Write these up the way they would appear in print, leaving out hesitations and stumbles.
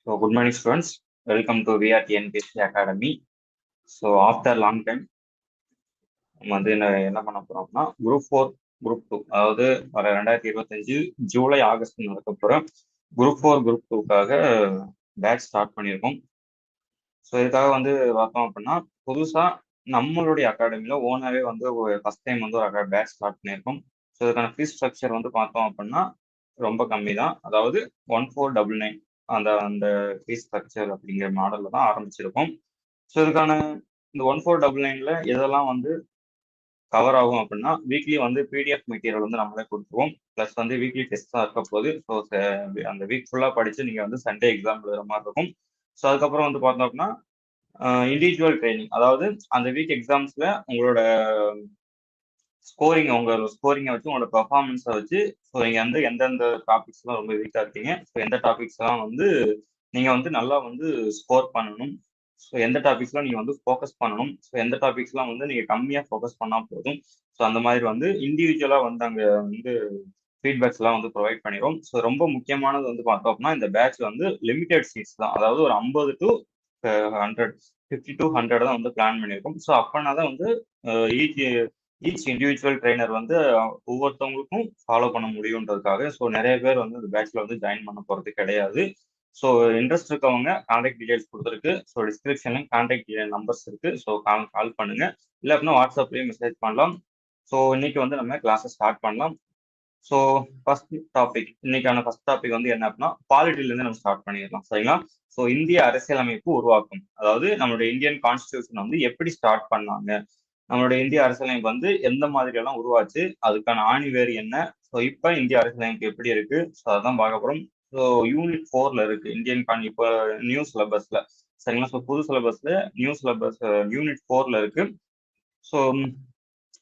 So, good morning, students. Welcome to VRTNPC Academy. So, after long time, நம்ம வந்து என்ன பண்ண போறோம்னா குரூப் டூ அதாவது வர 2025 ஜூலை ஆகஸ்ட் நடக்க போற குரூப் டூக்காக பேட்ச் ஸ்டார்ட் பண்ணியிருக்கோம். ஸோ இதுக்காக வந்து பார்த்தோம் அப்படின்னா புதுசா நம்மளுடைய அகாடமியில ஓனாவே வந்து ஃபர்ஸ்ட் டைம் வந்து ஒரு பேட்ச் ஸ்டார்ட் பண்ணியிருக்கோம். ஸோ இதுக்கான ஃபீஸ் ஸ்ட்ரக்சர் வந்து பார்த்தோம் அப்படின்னா ரொம்ப கம்மி தான். அதாவது 1499 அந்த அந்த ஃபீஸ் ஸ்ட்ரக்சர் அப்படிங்கிற மாடல்ல தான் ஆரம்பிச்சிருக்கோம். ஸோ இதுக்கான இந்த 1499ல எதெல்லாம் வந்து கவர் ஆகும் அப்படின்னா வீக்லி வந்து பிடிஎஃப் மெட்டீரியல் வந்து நம்மளே கொடுத்துருவோம். ப்ளஸ் வந்து வீக்லி டெஸ்ட் தான் இருக்க போகுது. ஸோ அந்த வீக் ஃபுல்லாக படிச்சு நீங்கள் வந்து சண்டே எக்ஸாம் எழுதுற மாதிரி இருக்கும். ஸோ அதுக்கப்புறம் வந்து பார்த்தோம் அப்படின்னா இண்டிவிஜுவல் ட்ரைனிங், அதாவது அந்த வீக் எக்ஸாம்ஸ்ல உங்களோட ஸ்கோரிங்கை வச்சு உங்களோட பெர்ஃபார்மன்ஸை வச்சு ஸோ நீங்கள் வந்து எந்தெந்த டாபிக்ஸ்லாம் ரொம்ப வீக்காக இருக்கீங்க, ஸோ எந்த டாபிக்ஸ்லாம் வந்து நீங்கள் வந்து நல்லா வந்து ஸ்கோர் பண்ணணும், ஸோ எந்த டாபிக்ஸ்லாம் நீங்கள் வந்து ஃபோக்கஸ் பண்ணணும், ஸோ எந்த டாபிக்ஸ்லாம் வந்து நீங்கள் கம்மியாக ஃபோக்கஸ் பண்ணால் போதும். ஸோ அந்த மாதிரி வந்து இண்டிவிஜுவலாக வந்து அங்கே வந்து ஃபீட்பேக்ஸ்லாம் வந்து ப்ரொவைட் பண்ணிடும். ஸோ ரொம்ப முக்கியமானது வந்து பார்த்தோம் அப்படின்னா இந்த பேட்ச் வந்து லிமிடெட் சீட்ஸ் தான், அதாவது ஒரு 50 to 100, 50 to 100 தான் வந்து பிளான் பண்ணியிருக்கோம். ஸோ அப்படின்னா தான் வந்து ஈச் இண்டிவிஜுவல் ட்ரைனர் வந்து ஒவ்வொருத்தவங்களுக்கும் ஃபாலோ பண்ண முடியுன்றதுக்காக ஸோ நிறைய பேர் வந்து இந்த பேட்ச்ல வந்து ஜாயின் பண்ண போறது கிடையாது. ஸோ இன்ட்ரெஸ்ட் இருக்கவங்க கான்டாக்ட் டீடைல்ஸ் கொடுத்துருக்கு. ஸோ டிஸ்கிரிப்ஷன்ல கான்டாக்ட் டீடைல் நம்பர்ஸ் இருக்கு. ஸோ கால் பண்ணுங்க, இல்லை அப்படின்னா வாட்ஸ்அப்லயும் மெசேஜ் பண்ணலாம். ஸோ இன்னைக்கு வந்து நம்ம கிளாஸை ஸ்டார்ட் பண்ணலாம். ஸோ ஃபர்ஸ்ட் டாபிக், இன்னைக்கான ஃபர்ஸ்ட் டாபிக் வந்து என்ன அப்படின்னா பாலிட்டிலேருந்து நம்ம ஸ்டார்ட் பண்ணிடலாம், சரிங்களா? ஸோ இந்திய அரசியலமைப்பு உருவாக்கம், அதாவது நம்மளுடைய இந்தியன் கான்ஸ்டிடியூஷன் வந்து எப்படி ஸ்டார்ட் பண்ணாங்க, நம்மளுடைய இந்திய அரசியலமைப்பு வந்து எந்த மாதிரி எல்லாம் உருவாச்சு, அதுக்கான ஆணிவேர் என்ன, ஸோ இப்போ இந்திய அரசியலமைப்பு எப்படி இருக்கு, ஸோ அதான் பார்க்க போறோம். ஸோ யூனிட் 4ல இருக்கு இந்தியன் இப்போ நியூ சிலபஸ்ல, சரிங்களா? ஸோ புது சிலபஸ்ல நியூ சிலபஸ் யூனிட் 4ல இருக்கு. ஸோ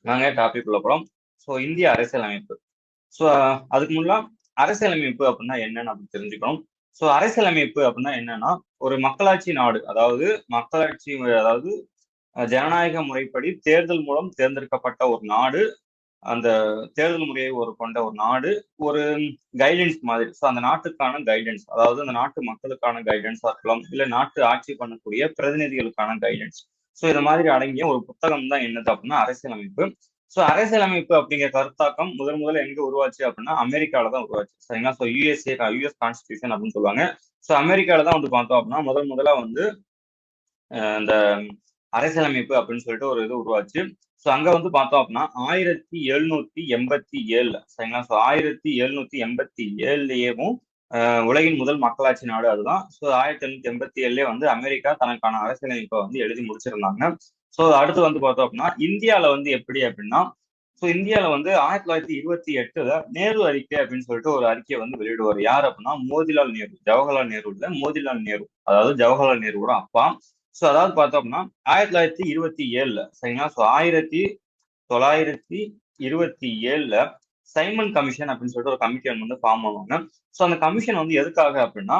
நாங்க டாபிக் உள்ள போறோம். ஸோ இந்திய அரசியலமைப்பு. ஸோ அதுக்கு முன்னாடி அரசியலமைப்பு அப்படின்னா என்னன்னு அப்படி தெரிஞ்சுக்கணும். ஸோ அரசியலமைப்பு அப்படின்னா என்னன்னா ஒரு மக்களாட்சி நாடு, அதாவது மக்களாட்சி, அதாவது ஜனநாயக முறைப்படி தேர்தல் மூலம் தேர்ந்தெடுக்கப்பட்ட ஒரு நாடு, அந்த தேர்தல் முறையை கொண்ட ஒரு நாடு ஒரு கைடன்ஸ் மாதிரி. ஸோ அந்த நாட்டுக்கான கைடன்ஸ், அதாவது அந்த நாட்டு மக்களுக்கான கைடன்ஸா இருக்கலாம், இல்லை நாட்டு ஆட்சி பண்ணக்கூடிய பிரதிநிதிகளுக்கான கைடன்ஸ். ஸோ இது மாதிரி அடங்கிய ஒரு புத்தகம் தான் என்னது அப்படின்னா அரசியலமைப்பு. ஸோ அரசியலமைப்பு அப்படிங்கிற கருத்தாக்கம் முதல்ல எங்க உருவாச்சு அப்படின்னா அமெரிக்கால தான் உருவாச்சு, சரிங்களா? ஸோ யூஎஸ் கான்ஸ்டிடியூஷன் அப்படின்னு சொல்லுவாங்க. ஸோ அமெரிக்கால தான் வந்து பார்த்தோம் அப்படின்னா முதல்ல வந்து இந்த அரசியலமைப்பு அப்படின்னு சொல்லிட்டு ஒரு இது உருவாச்சு. ஸோ அங்க வந்து பார்த்தோம் அப்படின்னா 1787, சரிங்களா? ஸோ 1787 உலகின் முதல் மக்களாட்சி நாடு அதுதான். ஸோ 1787 வந்து அமெரிக்கா தனக்கான அரசியலமைப்பை வந்து எழுதி முடிச்சிருந்தாங்க. ஸோ அடுத்து வந்து பார்த்தோம் அப்படின்னா இந்தியாவில் வந்து எப்படி அப்படின்னா, ஸோ இந்தியாவில் வந்து 1928 நேரு அறிக்கை அப்படின்னு சொல்லிட்டு ஒரு அறிக்கையை வந்து வெளியிடுவார். யார் அப்படின்னா மோதிலால் நேரு, ஜவஹர்லால் நேரு இல்ல, மோதிலால் நேரு, அதாவது ஜவஹர்லால் நேருவோட அப்பா. ஸோ அதாவது பார்த்தோம் அப்படின்னா 1927, சரிங்களா? ஸோ 1927 சைமன் கமிஷன் அப்படின்னு சொல்லிட்டு ஒரு கமிட்டி வந்து ஃபார்ம் பண்ணுவாங்க. ஸோ அந்த கமிஷன் வந்து எதுக்காக அப்படின்னா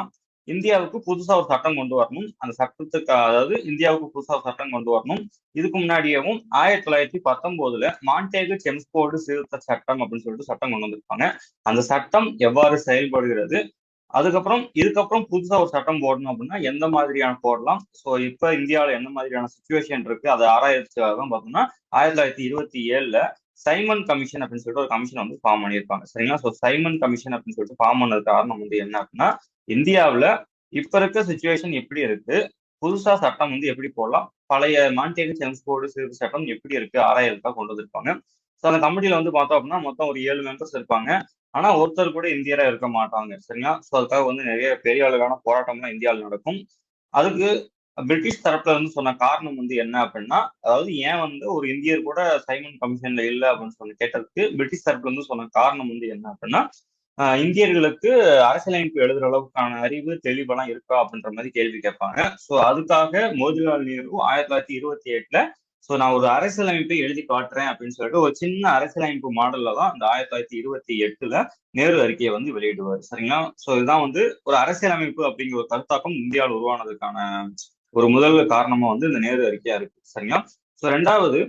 இந்தியாவுக்கு புதுசா ஒரு சட்டம் கொண்டு வரணும், அந்த சட்டத்துக்கு, அதாவது இந்தியாவுக்கு புதுசா ஒரு சட்டம் கொண்டு வரணும். இதுக்கு முன்னாடியேவும் 1919 மாண்டேகு செம்ஸ்போர்டு சீர்திருத்த சட்டம் அப்படின்னு சொல்லிட்டு சட்டம் கொண்டு வந்திருப்பாங்க. அந்த சட்டம் எவ்வாறு செயல்படுகிறது, இதுக்கப்புறம் புதுசா ஒரு சட்டம் போடணும் அப்படின்னா எந்த மாதிரியான போடலாம், ஸோ இப்ப இந்தியாவில் என்ன மாதிரியான சுச்சுவேஷன் இருக்கு அதை ஆராய்ச்சியாக தான் பார்த்தோம்னா 1927 சைமன் கமிஷன் அப்படின்னு சொல்லிட்டு ஒரு கமிஷன் வந்து ஃபார்ம் பண்ணியிருப்பாங்க, சரிங்களா? ஸோ சைமன் கமிஷன் அப்படின்னு சொல்லிட்டு ஃபார்ம் பண்ணது காரணம் வந்து என்ன அப்படின்னா இந்தியாவில் இப்ப இருக்க சுச்சுவேஷன் எப்படி இருக்கு, புதுசா சட்டம் வந்து எப்படி போடலாம், பழைய மாண்டேகு செம்ஸ்போர்டு சீர்திருத்த சட்டம் எப்படி இருக்கு ஆராயறதுக்காக கொண்டு வந்திருப்பாங்க. ஸோ அந்த கமிட்டியில வந்து பார்த்தோம் அப்படின்னா மொத்தம் ஒரு 7 மெம்பர்ஸ் இருப்பாங்க. ஆனா ஒருத்தர் கூட இந்தியரா இருக்க மாட்டாங்க, சரிங்களா? ஸோ அதுக்காக வந்து நிறைய பெரிய அளவிலான போராட்டம்லாம் இந்தியாவில் நடக்கும். அதுக்கு பிரிட்டிஷ் தரப்புல இருந்து சொன்ன காரணம் வந்து என்ன அப்படின்னா, அதாவது ஏன் வந்து ஒரு இந்தியர் கூட சைமன் கமிஷன்ல இல்லை அப்படின்னு சொல்லி கேட்டதுக்கு பிரிட்டிஷ் தரப்புல இருந்து சொன்ன காரணம் வந்து என்ன அப்படின்னா இந்தியர்களுக்கு அரசியலமைப்பு எழுதுற அளவுக்கான அறிவு தெளிவெல்லாம் இருக்கா அப்படின்ற மாதிரி கேள்வி கேட்பாங்க. ஸோ அதுக்காக மோதிலால் நேரு 1928 ஸோ நான் ஒரு அரசியலமைப்பை எழுதி காட்டுறேன் அப்படின்னு சொல்லிட்டு ஒரு சின்ன அரசியலமைப்பு மாடல்ல தான் இந்த 1928 நேரு அறிக்கையை வந்து வெளியிடுவார், சரிங்களா? ஸோ இதுதான் வந்து ஒரு அரசியலமைப்பு அப்படிங்கிற ஒரு கருத்தாக்கம் இந்தியாவில் உருவானதுக்கான ஒரு முதல் காரணமா வந்து இந்த நேரு அறிக்கையா இருக்கு, சரிங்களா? ஸோ ரெண்டாவது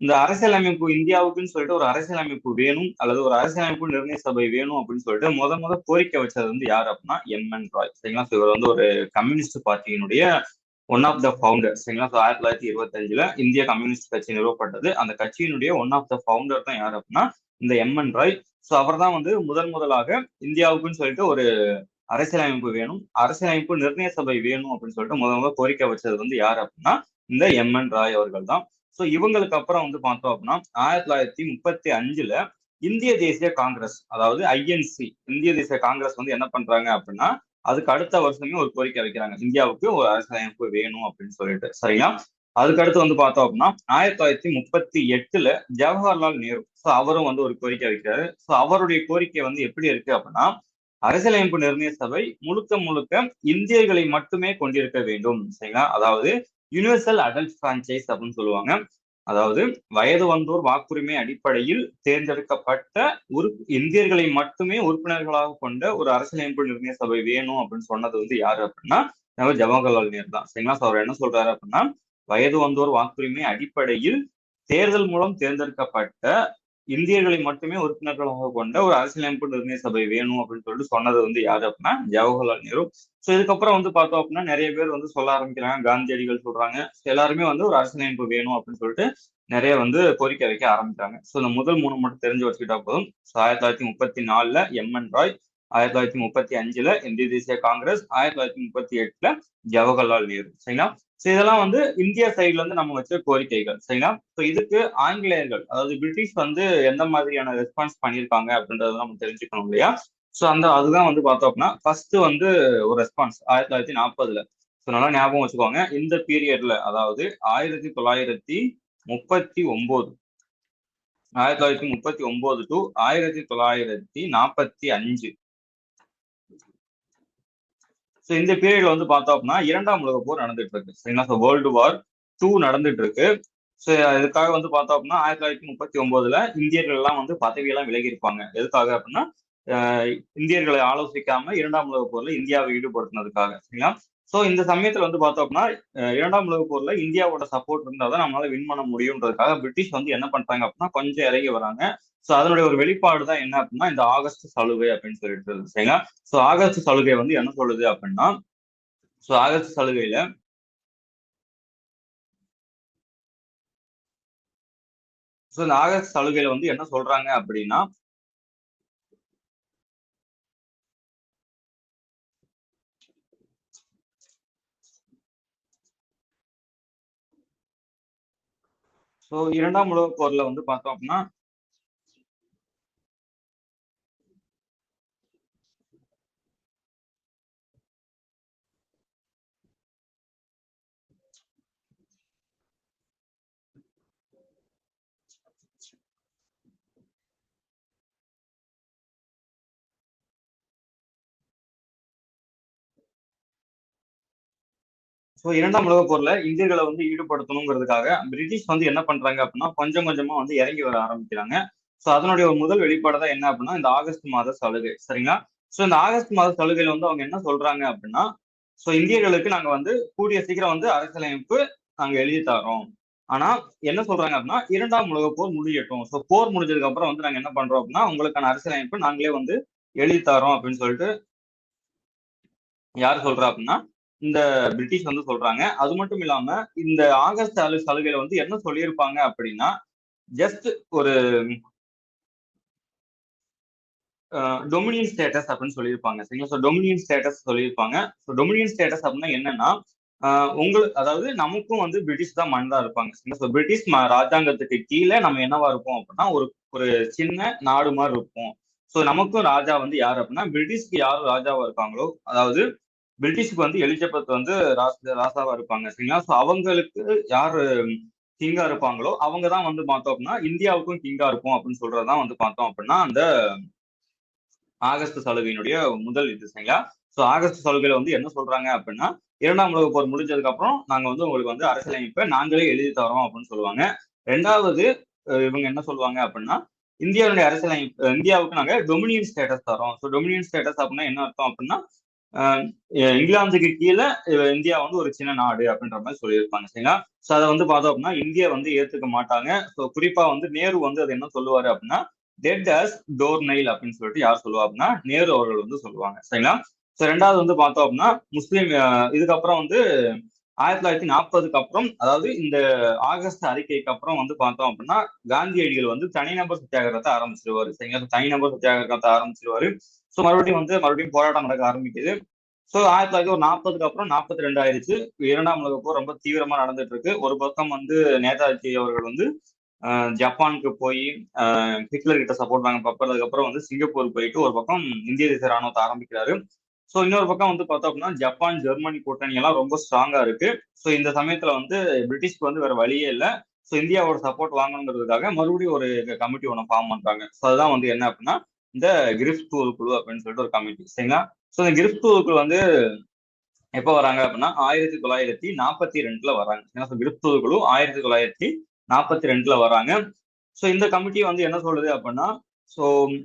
இந்த அரசியலமைப்பு இந்தியாவுக்குன்னு சொல்லிட்டு ஒரு அரசியலமைப்பு வேணும் அல்லது ஒரு அரசியலமைப்பு நிர்ணய சபை வேணும் அப்படின்னு சொல்லிட்டு முத கோரிக்கை வச்சது வந்து யார் அப்படின்னா எம்.என். ராய். சரிங்களா? இவர் வந்து ஒரு கம்யூனிஸ்ட் பார்ட்டியினுடைய ஒன் ஆஃப் த ஃபவுண்டர். சரிங்களா? 1925 இந்திய கம்யூனிஸ்ட் கட்சி நிறுவப்பட்டது. அந்த கட்சியினுடைய ஒன் ஆஃப் த ஃபவுண்டர் தான் யார் அப்படின்னா இந்த எம்.என். ராய். அவர் தான் வந்து முதலாக இந்தியாவுக்குன்னு சொல்லிட்டு ஒரு அரசியலமைப்பு வேணும், அரசியலமைப்பு நிர்ணய சபை வேணும் அப்படின்னு சொல்லிட்டு முதல்ல கோரிக்கை வச்சது வந்து யார் அப்படின்னா இந்த எம்.என். ராய் அவர்கள் தான். இவங்களுக்கு அப்புறம் வந்து பார்த்தோம் அப்படின்னா 1935 இந்திய தேசிய காங்கிரஸ், அதாவது ஐஎன்சி, இந்திய தேசிய காங்கிரஸ் வந்து என்ன பண்றாங்க அப்படின்னா அதுக்கு அடுத்த வருஷமே ஒரு கோரிக்கை வைக்கிறாங்க, இந்தியாவுக்கு ஒரு அரசியலமைப்பு வேணும் அப்படின்னு சொல்லிட்டு. சரிங்களா? அதுக்கு அடுத்து வந்து பார்த்தோம் அப்படின்னா 1938 ஜவஹர்லால் நேரு அவரும் வந்து ஒரு கோரிக்கை வைக்கிறாரு. அவருடைய கோரிக்கை வந்து எப்படி இருக்கு அப்படின்னா அரசியலமைப்பு நிர்ணய சபை முழுக்க இந்தியர்களை மட்டுமே கொண்டிருக்க வேண்டும். சரிங்களா? அதாவது யுனிவர்சல் அடல்ட் பிரான்ச்சைஸ் அப்படின்னு சொல்லுவாங்க. அதாவது வயது வந்தோர் வாக்குரிமை அடிப்படையில் தேர்ந்தெடுக்கப்பட்ட இந்தியர்களை மட்டுமே உறுப்பினர்களாக கொண்ட ஒரு அரசியலமைப்பு நிர்ணய சபை வேணும் அப்படின்னு சொன்னது வந்து யாரு அப்படின்னா நம்ம ஜவஹர்லால் நேரு தான். சரிங்களா? அவர் என்ன சொல்றாரு அப்படின்னா வயது வந்தோர் வாக்குரிமை அடிப்படையில் தேர்தல் மூலம் தேர்ந்தெடுக்கப்பட்ட இந்தியர்களை மட்டுமே உறுப்பினர்களாக கொண்ட ஒரு அரசியலமைப்பு நிர்ணய சபை வேணும் அப்படின்னு சொல்லிட்டு சொன்னது வந்து யாரு அப்படின்னா ஜவஹர்லால் நேரு. இதுக்கப்புறம் வந்து பார்த்தோம் அப்படின்னா நிறைய பேர் வந்து சொல்ல ஆரம்பிக்கிறாங்க, காந்தியடிகள் சொல்றாங்க. எல்லாருமே வந்து ஒரு அரசியலமைப்பு வேணும் அப்படின்னு சொல்லிட்டு நிறைய வந்து கோரிக்கை வைக்க ஆரம்பிச்சாங்க. இந்த முதல் 3 மட்டும் தெரிஞ்சு வச்சுக்கிட்டா போதும். 1934 எம்.என். ராய், 1935 இந்திய தேசிய காங்கிரஸ், 1938 ஜவஹர்லால் நேரு. சரிங்களா? இதெல்லாம் வந்து இந்தியா சைட்ல இருந்து நம்ம வச்ச கோரிக்கைகள். சரிங்களா? இதுக்கு ஆங்கிலேயர்கள், அதாவது பிரிட்டிஷ் வந்து எந்த மாதிரியான ரெஸ்பான்ஸ் பண்ணியிருக்காங்க அப்படின்றத நம்ம தெரிஞ்சுக்கணும் இல்லையா? அதுதான் வந்து பார்த்தோம் அப்படின்னா ஃபர்ஸ்ட் வந்து ஒரு ரெஸ்பான்ஸ் 1940. நல்லா ஞாபகம் வச்சுக்கோங்க. இந்த பீரியட்ல, அதாவது 1939 1939 டு 1945 இந்த பீரியட்ல வந்து பார்த்தோம் அப்படின்னா 2ஆம் உலக போர் நடந்துட்டு இருக்கு. சரிங்களா? வேர்ல்டு வார் 2 நடந்துட்டு இருக்கு. இதுக்காக வந்து பார்த்தோம் அப்படின்னா 1939 இந்தியர்கள் எல்லாம் வந்து பதவியெல்லாம் விலகி இருப்பாங்க. எதுக்காக அப்படின்னா இந்தியர்களை ஆலோசிக்காம 2ஆம் உலக போர்ல இந்தியாவை ஈடுபடுத்தினதுக்காக. சரிங்களா? இந்த சமயத்துல வந்து பார்த்தோம் அப்படின்னா 2ஆம் உலக போர்ல இந்தியாவோட சப்போர்ட் இருந்தாதான் நம்மளால வின் பண்ண முடியும்ன்றதுக்காக பிரிட்டிஷ் வந்து என்ன பண்றாங்க அப்படின்னா கொஞ்சம் இறங்கி வராங்க. அதனுடைய ஒரு வெளிப்பாடு தான் என்ன அப்படின்னா இந்த ஆகஸ்ட் சலுகை அப்படின்னு சொல்லிட்டு. சரிங்களா? ஆகஸ்ட் சலுகை வந்து என்ன சொல்லுது அப்படின்னா ஆகஸ்ட் சலுகையில இந்த ஆகஸ்ட் சலுகையில வந்து என்ன சொல்றாங்க அப்படின்னா இரண்டாம் உலக போர்ல வந்து பார்த்தோம் அப்படின்னா இரண்டாம் உலக போர்ல இந்தியர்களை வந்து ஈடுபடுத்தணுங்கிறதுக்காக பிரிட்டிஷ் வந்து என்ன பண்றாங்க அப்படின்னா கொஞ்சம் கொஞ்சமா வந்து இறங்கி வர ஆரம்பிக்கிறாங்க. அதனுடைய ஒரு முதல் வெளிப்பாடு தான் என்ன அப்படின்னா இந்த ஆகஸ்ட் மாத சலுகை. சரிங்களா? இந்த ஆகஸ்ட் மாத சலுகையில வந்து அவங்க என்ன சொல்றாங்க அப்படின்னா இந்தியர்களுக்கு நாங்க வந்து கூடிய சீக்கிரம் வந்து அரசியலமைப்பு நாங்க எழுதி தரோம். ஆனா என்ன சொல்றாங்க அப்படின்னா 2ஆம் உலக போர் முடியட்டும். போர் முடிஞ்சதுக்கு அப்புறம் வந்து நாங்க என்ன பண்றோம் அப்படின்னா உங்களுக்கான அரசியலமைப்பு நாங்களே வந்து எழுதி தரோம் அப்படின்னு சொல்லிட்டு யார் சொல்றா அப்படின்னா இந்த பிரிட்டிஷ் வந்து சொல்றாங்க. அது மட்டும் இல்லாம இந்த ஆகஸ்ட் சலுகையில வந்து என்ன சொல்லியிருப்பாங்க அப்படின்னா ஜஸ்ட் ஒரு டொமினியன் ஸ்டேட்டஸ் அப்படின்னு சொல்லியிருப்பாங்க. சரிங்களா? டொமினியன் ஸ்டேட்டஸ் சொல்லியிருப்பாங்க. டொமினியன் ஸ்டேட்டஸ் அப்படின்னா என்னன்னா உங்களுக்கு, அதாவது நமக்கும் வந்து பிரிட்டிஷ் தான் மன்னரா இருப்பாங்க. பிரிட்டிஷ் ராஜாங்கத்துக்கு கீழே நம்ம என்னவா இருப்போம் அப்படின்னா ஒரு ஒரு சின்ன நாடு மாதிரி இருப்போம். நமக்கும் ராஜா வந்து யாரு அப்படின்னா பிரிட்டிஷ்க்கு யாரு ராஜாவா இருக்காங்களோ, அதாவது பிரிட்டிஷ்க்கு வந்து எலிசபெத் வந்து ராசாவா இருப்பாங்க. சரிங்களா? அவங்களுக்கு யாரு கிங்கா இருப்பாங்களோ அவங்க தான் வந்து பார்த்தோம் அப்படின்னா இந்தியாவுக்கும் கிங்கா இருப்போம் அப்படின்னு சொல்றதுதான் வந்து பார்த்தோம் அப்படின்னா அந்த ஆகஸ்ட் சலுகையினுடைய முதல் இது. சரிங்களா? ஆகஸ்ட் சலுகையில வந்து என்ன சொல்றாங்க அப்படின்னா 2ஆம் உலக போர் முடிஞ்சதுக்கு அப்புறம் நாங்க வந்து உங்களுக்கு வந்து அரசியலமைப்பை நாங்களே எழுதி தரோம் அப்படின்னு சொல்லுவாங்க. 2வது இவங்க என்ன சொல்லுவாங்க அப்படின்னா இந்தியாவுடைய அரசியலமைப்பு இந்தியாவுக்கு நாங்க டொமினியன் ஸ்டேட்டஸ் தரோம். டொமினியன் ஸ்டேட்டஸ் அப்படின்னா என்ன அர்த்தம் அப்படின்னா இங்கிலாந்துக்கு கீழே இந்தியா வந்து ஒரு சின்ன நாடு அப்படின்ற மாதிரி சொல்லியிருப்பாங்க சரிங்களா. ஸோ அதை வந்து பார்த்தோம் அப்படின்னா இந்தியா வந்து ஏத்துக்க மாட்டாங்க. ஸோ குறிப்பா வந்து நேரு வந்து அது என்ன சொல்லுவாரு அப்படின்னா டெட் அஸ் டோர் நைல் அப்படின்னு சொல்லிட்டு யார் சொல்லுவா அப்படின்னா நேரு அவர்கள் வந்து சொல்லுவாங்க சரிங்களா. ஸோ ரெண்டாவது வந்து பார்த்தோம் அப்படின்னா முஸ்லீம் இதுக்கப்புறம் வந்து 1940க்கு அப்புறம், அதாவது இந்த ஆகஸ்ட் அறிக்கைக்கு அப்புறம் வந்து பார்த்தோம் அப்படின்னா காந்தியடிகள் வந்து தனிநபர் சத்தியாகிரகத்தை ஆரம்பிச்சிருவாரு சரிங்களா. தனிநபர் சத்தியாகிரகத்தை ஆரம்பிச்சிருவாரு. ஸோ மறுபடியும் போராட்டம் நடக்க ஆரம்பிக்குது. ஸோ 1940க்கு அப்புறம் 42 ஆயிடுச்சு. இரண்டாம் உலக போர் ரொம்ப தீவிரமா நடந்துட்டு இருக்கு. ஒரு பக்கம் வந்து நேதாஜி அவர்கள் வந்து ஜப்பானுக்கு போய் ஹிட்லர் கிட்ட சப்போர்ட் வாங்க பார்ப்பாரு. அதுக்கப்புறம் வந்து சிங்கப்பூர் போயிட்டு ஒரு பக்கம் இந்திய தேச ராணுவத்தை ஆரம்பிக்கிறாரு. ஸோ இன்னொரு பக்கம் வந்து பார்த்தோம் அப்படின்னா ஜப்பான் ஜெர்மனி கூட்டணி எல்லாம் ரொம்ப ஸ்ட்ராங்கா இருக்கு. ஸோ இந்த சமயத்துல வந்து பிரிட்டிஷ்க்கு வந்து வேற வழியே இல்லை. ஸோ இந்தியாவோட சப்போர்ட் வாங்கணுங்கிறதுக்காக மறுபடியும் ஒரு கமிட்டி ஒன்று ஃபார்ம் பண்றாங்க. ஸோ அதுதான் வந்து என்ன அப்படின்னா இந்த கிரிஃப்த் குழு அப்படின்னு சொல்லிட்டு ஒரு கமிட்டி சரிங்களா. ஸோ இந்த கிரிஃப்த் குழு வந்து எப்போ வராங்க அப்படின்னா 1942ல வராங்க. கிரிஃப்த் குழு 1942ல வராங்க. ஸோ இந்த கமிட்டி வந்து என்ன சொல்லுது அப்படின்னா ஸோ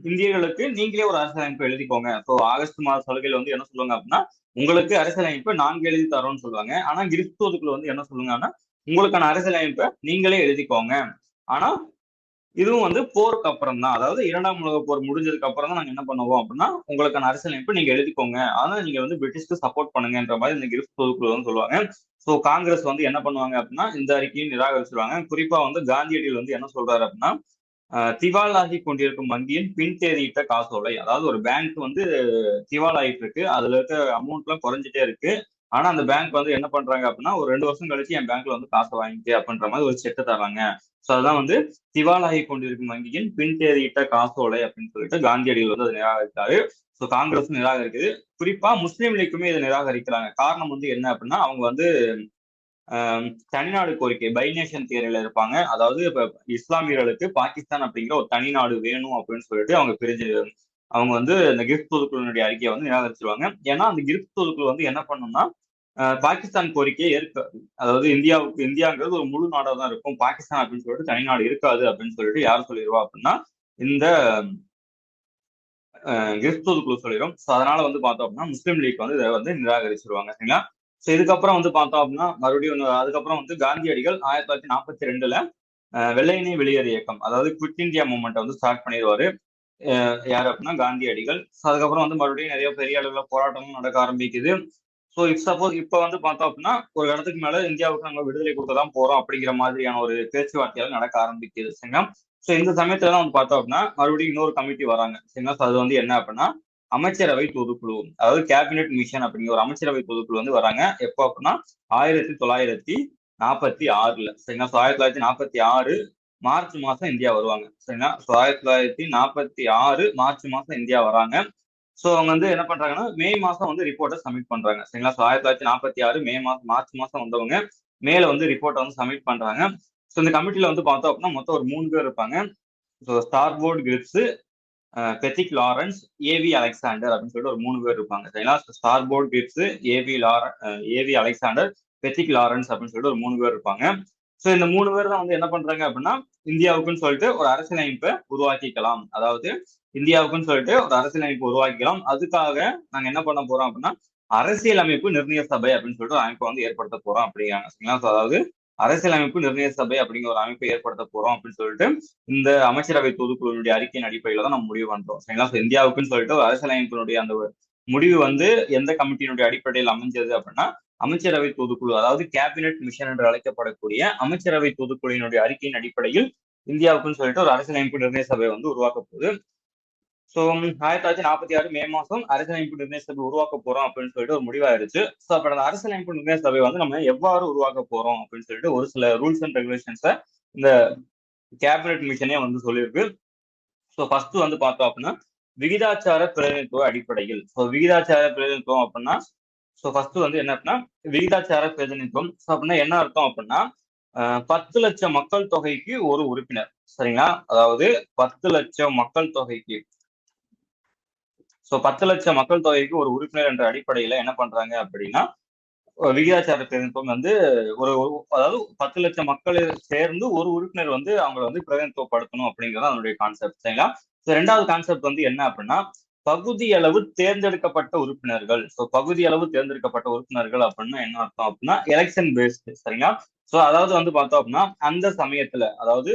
இந்தியர்களுக்கு நீங்களே ஒரு அரசியலமைப்பு எழுதிக்கோங்க. ஸோ ஆகஸ்ட் மாத சலுகையில் வந்து என்ன சொல்லுவாங்க அப்படின்னா உங்களுக்கு அரசியலமைப்பு நாங்க எழுதி தரோம்னு சொல்லுவாங்க. ஆனா கிறிஸ்துவத்துக்குள்ள வந்து என்ன சொல்லுங்கன்னா உங்களுக்கான அரசியலமைப்பை நீங்களே எழுதிக்கோங்க. ஆனா இதுவும் வந்து போருக்கு அப்புறம் தான், அதாவது இரண்டாம் உலக போர் முடிஞ்சதுக்கு அப்புறம் தான் நாங்க என்ன பண்ணுவோம் அப்படின்னா உங்களுக்கான அரசியலமைப்பு நீங்க எழுதிக்கோங்க. ஆனா நீங்க வந்து பிரிட்டிஷ்க்கு சப்போர்ட் பண்ணுங்கன்ற மாதிரி இந்த கிரிஃப்த் பொதுக்குழு வந்து சொல்லுவாங்க. ஸோ காங்கிரஸ் வந்து என்ன பண்ணுவாங்க அப்படின்னா இந்த அறிக்கையும் நிராகரிச்சிருவாங்க. குறிப்பா வந்து காந்தியடிகள் வந்து என்ன சொல்றாரு அப்படின்னா திவாலாகி கொண்டிருக்கும் வங்கியின் பின் தேதியிட்ட காசோலை, அதாவது ஒரு பேங்க் வந்து திவால் ஆயிட்டு இருக்கு, அதுல இருக்க அமௌண்ட் எல்லாம் குறைஞ்சிட்டே இருக்கு. ஆனா அந்த பேங்க் வந்து என்ன பண்றாங்க அப்படின்னா ஒரு 2 வருஷம் கழிச்சு என் பேங்க்ல வந்து காசை வாங்கிட்டு அப்படின்ற மாதிரி ஒரு செட்டு தராங்க. ஸோ அதுதான் வந்து திவாலாகி கொண்டிருக்கும் வங்கியின் பின் தேதியிட்ட காசோலை அப்படின்னு சொல்லிட்டு காந்தியடிகள் வந்து அதை நிராகரித்தாரு. ஸோ காங்கிரஸ் நிராகரிக்குது. குறிப்பா முஸ்லீம் லீக்குமே இதை நிராகரிக்கிறாங்க. காரணம் வந்து என்ன அப்படின்னா அவங்க வந்து தனிநாடு கோரிக்கை பை நேஷன் தியரியில இருப்பாங்க. அதாவது இப்ப இஸ்லாமியர்களுக்கு பாகிஸ்தான் அப்படிங்கிற ஒரு தனி நாடு வேணும் அப்படின்னு சொல்லிட்டு அவங்க வந்து இந்த கிரிஃப்த் பொதுக்குழுனுடைய அறிக்கையை வந்து நிராகரிச்சிருவாங்க. ஏன்னா அந்த கிரிஃப்த் பொதுக்குழு வந்து என்ன பண்ணும்னா பாகிஸ்தான் கோரிக்கையை ஏற்காது. அதாவது இந்தியாங்கிறது ஒரு முழு நாடா தான் இருக்கும். பாகிஸ்தான் அப்படின்னு சொல்லிட்டு தனிநாடு இருக்காது அப்படின்னு சொல்லிட்டு யார் சொல்லிடுவா அப்படின்னா இந்த கிறிஸ்துவ குழு சொல்லிடும். ஸோ அதனால வந்து பார்த்தோம் அப்படின்னா முஸ்லீம் லீக் வந்து இதை வந்து நிராகரிச்சிருவாங்க சரிங்களா. ஸோ இதுக்கப்புறம் வந்து பார்த்தோம் அப்படின்னா மறுபடியும் அதுக்கப்புறம் வந்து காந்தியடிகள் 1942ல வெள்ளையனே வெளியேறு இயக்கம், அதாவது குவிட் இந்தியா மூவ்மெண்ட் வந்து ஸ்டார்ட் பண்ணிடுவாரு. யார் அப்படின்னா காந்தியடிகள். ஸோ அதுக்கப்புறம் வந்து மறுபடியும் நிறைய பெரிய அளவில் போராட்டமும் நடக்க ஆரம்பிக்குது. ஸோ சப்போஸ் இப்போ வந்து பார்த்தோம் அப்படின்னா ஒரு இடத்துக்கு மேல இந்தியாவுக்கு நாங்கள் விடுதலை கொடுக்க தான் போறோம் அப்படிங்கிற மாதிரியான ஒரு பேச்சுவார்த்தைகள் நடக்க ஆரம்பிக்குது சரிங்களா. ஸோ இந்த சமயத்துல தான் வந்து பார்த்தோம் அப்படின்னா மறுபடியும் இன்னொரு கமிட்டி வராங்க சரிங்களா. ஸோ அது வந்து என்ன அப்படின்னா அமைச்சரவை பொதுக்குழு, அதாவது கேபினெட் மிஷன் அப்படிங்கிற ஒரு அமைச்சரவை பொதுக்குழு வந்து வராங்க. எப்போ அப்படின்னா 1946ல சரிங்களா. ஸோ 1946 மார்ச் மாசம் இந்தியா வருவாங்க சரிங்களா. ஸோ 1946 மார்ச் மாசம் இந்தியா வராங்க. ஸோ அவங்க வந்து என்ன பண்றாங்கன்னா மே மாசம் வந்து ரிப்போர்ட்டை சப்மிட் பண்றாங்க சரிங்களா. ஸோ 1946 மார்ச் மாசம் வந்தவங்க மேல வந்து ரிப்போர்ட்டை வந்து சப்மிட் பண்றாங்க. ஸோ இந்த கமிட்டில வந்து பார்த்தோம் அப்படின்னா மொத்தம் ஒரு 3 பேர் இருப்பாங்க. So Stafford grips, Pethick Lawrence, AV Alexander அப்படின்னு சொல்லிட்டு ஒரு 3 பேர் இருப்பாங்க சரிங்களா. Stafford grips, AV Alexander, Pethick Lawrence அப்படின்னு சொல்லிட்டு ஒரு 3 பேர் இருப்பாங்க. ஸோ இந்த 3 பேர் தான் வந்து என்ன பண்றாங்க அப்படின்னா இந்தியாவுக்குன்னு சொல்லிட்டு ஒரு அரசியலமைப்பை உருவாக்கிக்கலாம். அதாவது இந்தியாவுக்குன்னு சொல்லிட்டு ஒரு அரசியலமைப்பு உருவாக்கிக்கலாம். அதுக்காக நாங்க என்ன பண்ண போறோம் அப்படின்னா அரசியலமைப்பு நிர்ணய சபை அப்படின்னு சொல்லிட்டு ஒரு அமைப்பை வந்து ஏற்படுத்த போறோம் அப்படிங்கிறாங்க சரிங்களா. அதாவது அரசியலமைப்பு நிர்ணய சபை அப்படிங்கிற ஒரு அமைப்பை ஏற்படுத்த போறோம் அப்படின்னு சொல்லிட்டு இந்த அமைச்சரவை பொதுக்குழுவினுடைய அறிக்கையின் அடிப்படையில தான் நம்ம முடிவு பண்றோம் சரிங்களா. இந்தியாவுக்குன்னு சொல்லிட்டு ஒரு அரசியலமைப்பினுடைய அந்த முடிவு வந்து எந்த கமிட்டியினுடைய அடிப்படையில் அமைஞ்சது அப்படின்னா அமைச்சரவை பொதுக்குழு, அதாவது கேபினெட் மிஷன் என்று அழைக்கப்படக்கூடிய அமைச்சரவை பொதுக்குழுவினுடைய அறிக்கையின் அடிப்படையில் இந்தியாவுக்குன்னு சொல்லிட்டு ஒரு அரசியலமைப்பு நிர்ணய சபை வந்து உருவாக்க போகுது. ஸோ 1946 மே மாசம் அரசியலமைப்பு நிர்ணய சபை உருவாக்க போறோம் அப்படின்னு சொல்லிட்டு ஒரு முடிவாயிருச்சு. ஸோ அப்ப அந்த அரசியலமைப்பு நிர்ணய சபை வந்து நம்ம எவ்வாறு உருவாக்க போறோம் அப்படின்னு சொல்லிட்டு ஒரு சில ரூல்ஸ் அண்ட் ரெகுலேஷன்ஸை இந்த கேபினெட் மிஷனே வந்து சொல்லியிருக்கு. ஸோ ஃபர்ஸ்ட் வந்து பார்த்தோம் அப்படின்னா விகிதாச்சார பிரதிநிதித்துவ அடிப்படையில். ஸோ விகிதாச்சார பிரதிநிதித்துவம் அப்படின்னா ஸோ ஃபர்ஸ்ட் வந்து என்ன அப்படின்னா விகிதாச்சார பிரதிநிதித்துவம். ஸோ அப்படின்னா என்ன அர்த்தம் அப்படின்னா 10 லட்சம் மக்கள் தொகைக்கு ஒரு உறுப்பினர் சரிங்களா. அதாவது 10 லட்சம் மக்கள் தொகைக்கு 10 லட்சம் மக்கள் தொகைக்கு ஒரு உறுப்பினர் என்ற அடிப்படையில என்ன பண்றாங்க அப்படின்னா விகிதாச்சார பிரதிநிதித்துவம் வந்து அதாவது 10 லட்சம் மக்கள் சேர்ந்து ஒரு உறுப்பினர் வந்து அவங்களை வந்து பிரதிநிதித்துவப்படுத்தணும் அப்படிங்கிறது அதனுடைய கான்செப்ட் சரிங்களா. ரெண்டாவது கான்செப்ட் வந்து என்ன அப்படின்னா பகுதி அளவு தேர்ந்தெடுக்கப்பட்ட உறுப்பினர்கள். ஸோ பகுதி அளவு தேர்ந்தெடுக்கப்பட்ட உறுப்பினர்கள் அப்படின்னா என்ன அர்த்தம் அப்படின்னா எலெக்ஷன் பேஸ்டு. சரிங்களா? ஸோ அதாவது வந்து பார்த்தோம் அப்படின்னா அந்த சமயத்துல, அதாவது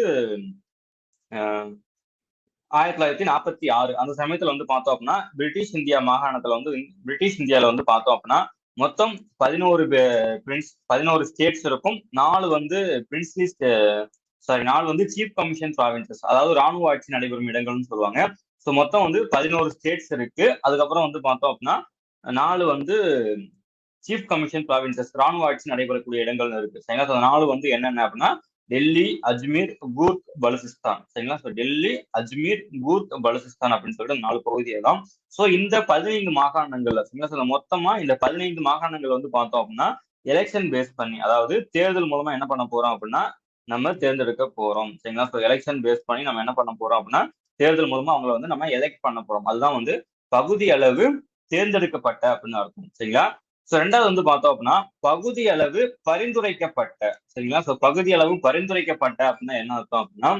1946 அந்த சமயத்துல வந்து பார்த்தோம் அப்படின்னா பிரிட்டிஷ் இந்தியா மாகாணத்துல வந்து பிரிட்டிஷ் இந்தியால வந்து பார்த்தோம் அப்படின்னா மொத்தம் 11 ஸ்டேட்ஸ் இருக்கும். 4 வந்து பிரின்ஸ்லி, சாரி 4 வந்து சீஃப் கமிஷன் ப்ராவின்சஸ், அதாவது ராணுவ ஆட்சி நடைபெறும் இடங்கள்னு சொல்லுவாங்க. ஸோ மொத்தம் வந்து 11 ஸ்டேட்ஸ் இருக்கு. அதுக்கப்புறம் வந்து பார்த்தோம் அப்படின்னா 4 வந்து சீஃப் கமிஷன் ப்ராவின்சஸ், ராணுவ ஆட்சி நடைபெறக்கூடிய இடங்கள் இருக்கு. சரிங்களா? ஸோ 4 வந்து என்னென்ன அப்படின்னா டெல்லி, அஜ்மீர், கூர்க், பலுசிஸ்தான். சரிங்களா? ஸோ டெல்லி, அஜ்மீர், கூர்க், பலுசிஸ்தான் அப்படின்னு சொல்லிட்டு 4 பகுதியை தான். ஸோ இந்த 15 மாகாணங்கள்ல, சரிங்களா, ஸோ மொத்தமா இந்த 15 மாகாணங்கள் வந்து பார்த்தோம் அப்படின்னா எலெக்ஷன் பேஸ் பண்ணி, அதாவது தேர்தல் மூலமா என்ன பண்ண போறோம் அப்படின்னா நம்ம தேர்ந்தெடுக்க போறோம். சரிங்களா? ஸோ எலெக்ஷன் பேஸ் பண்ணி நம்ம என்ன பண்ண போறோம் அப்படின்னா தேர்தல் மூலமா அவங்களை வந்து நம்ம எலெக்ட் பண்ண போறோம். அதுதான் வந்து பகுதி அளவு தேர்ந்தெடுக்கப்பட்ட அப்படின்னு அர்த்தம். சரிங்களா? ஸோ ரெண்டாவது வந்து பார்த்தோம் அப்படின்னா பகுதி அளவு பரிந்துரைக்கப்பட்ட. சரிங்களா? ஸோ பகுதி அளவு பரிந்துரைக்கப்பட்ட அப்படின்னா என்ன அர்த்தம் அப்படின்னா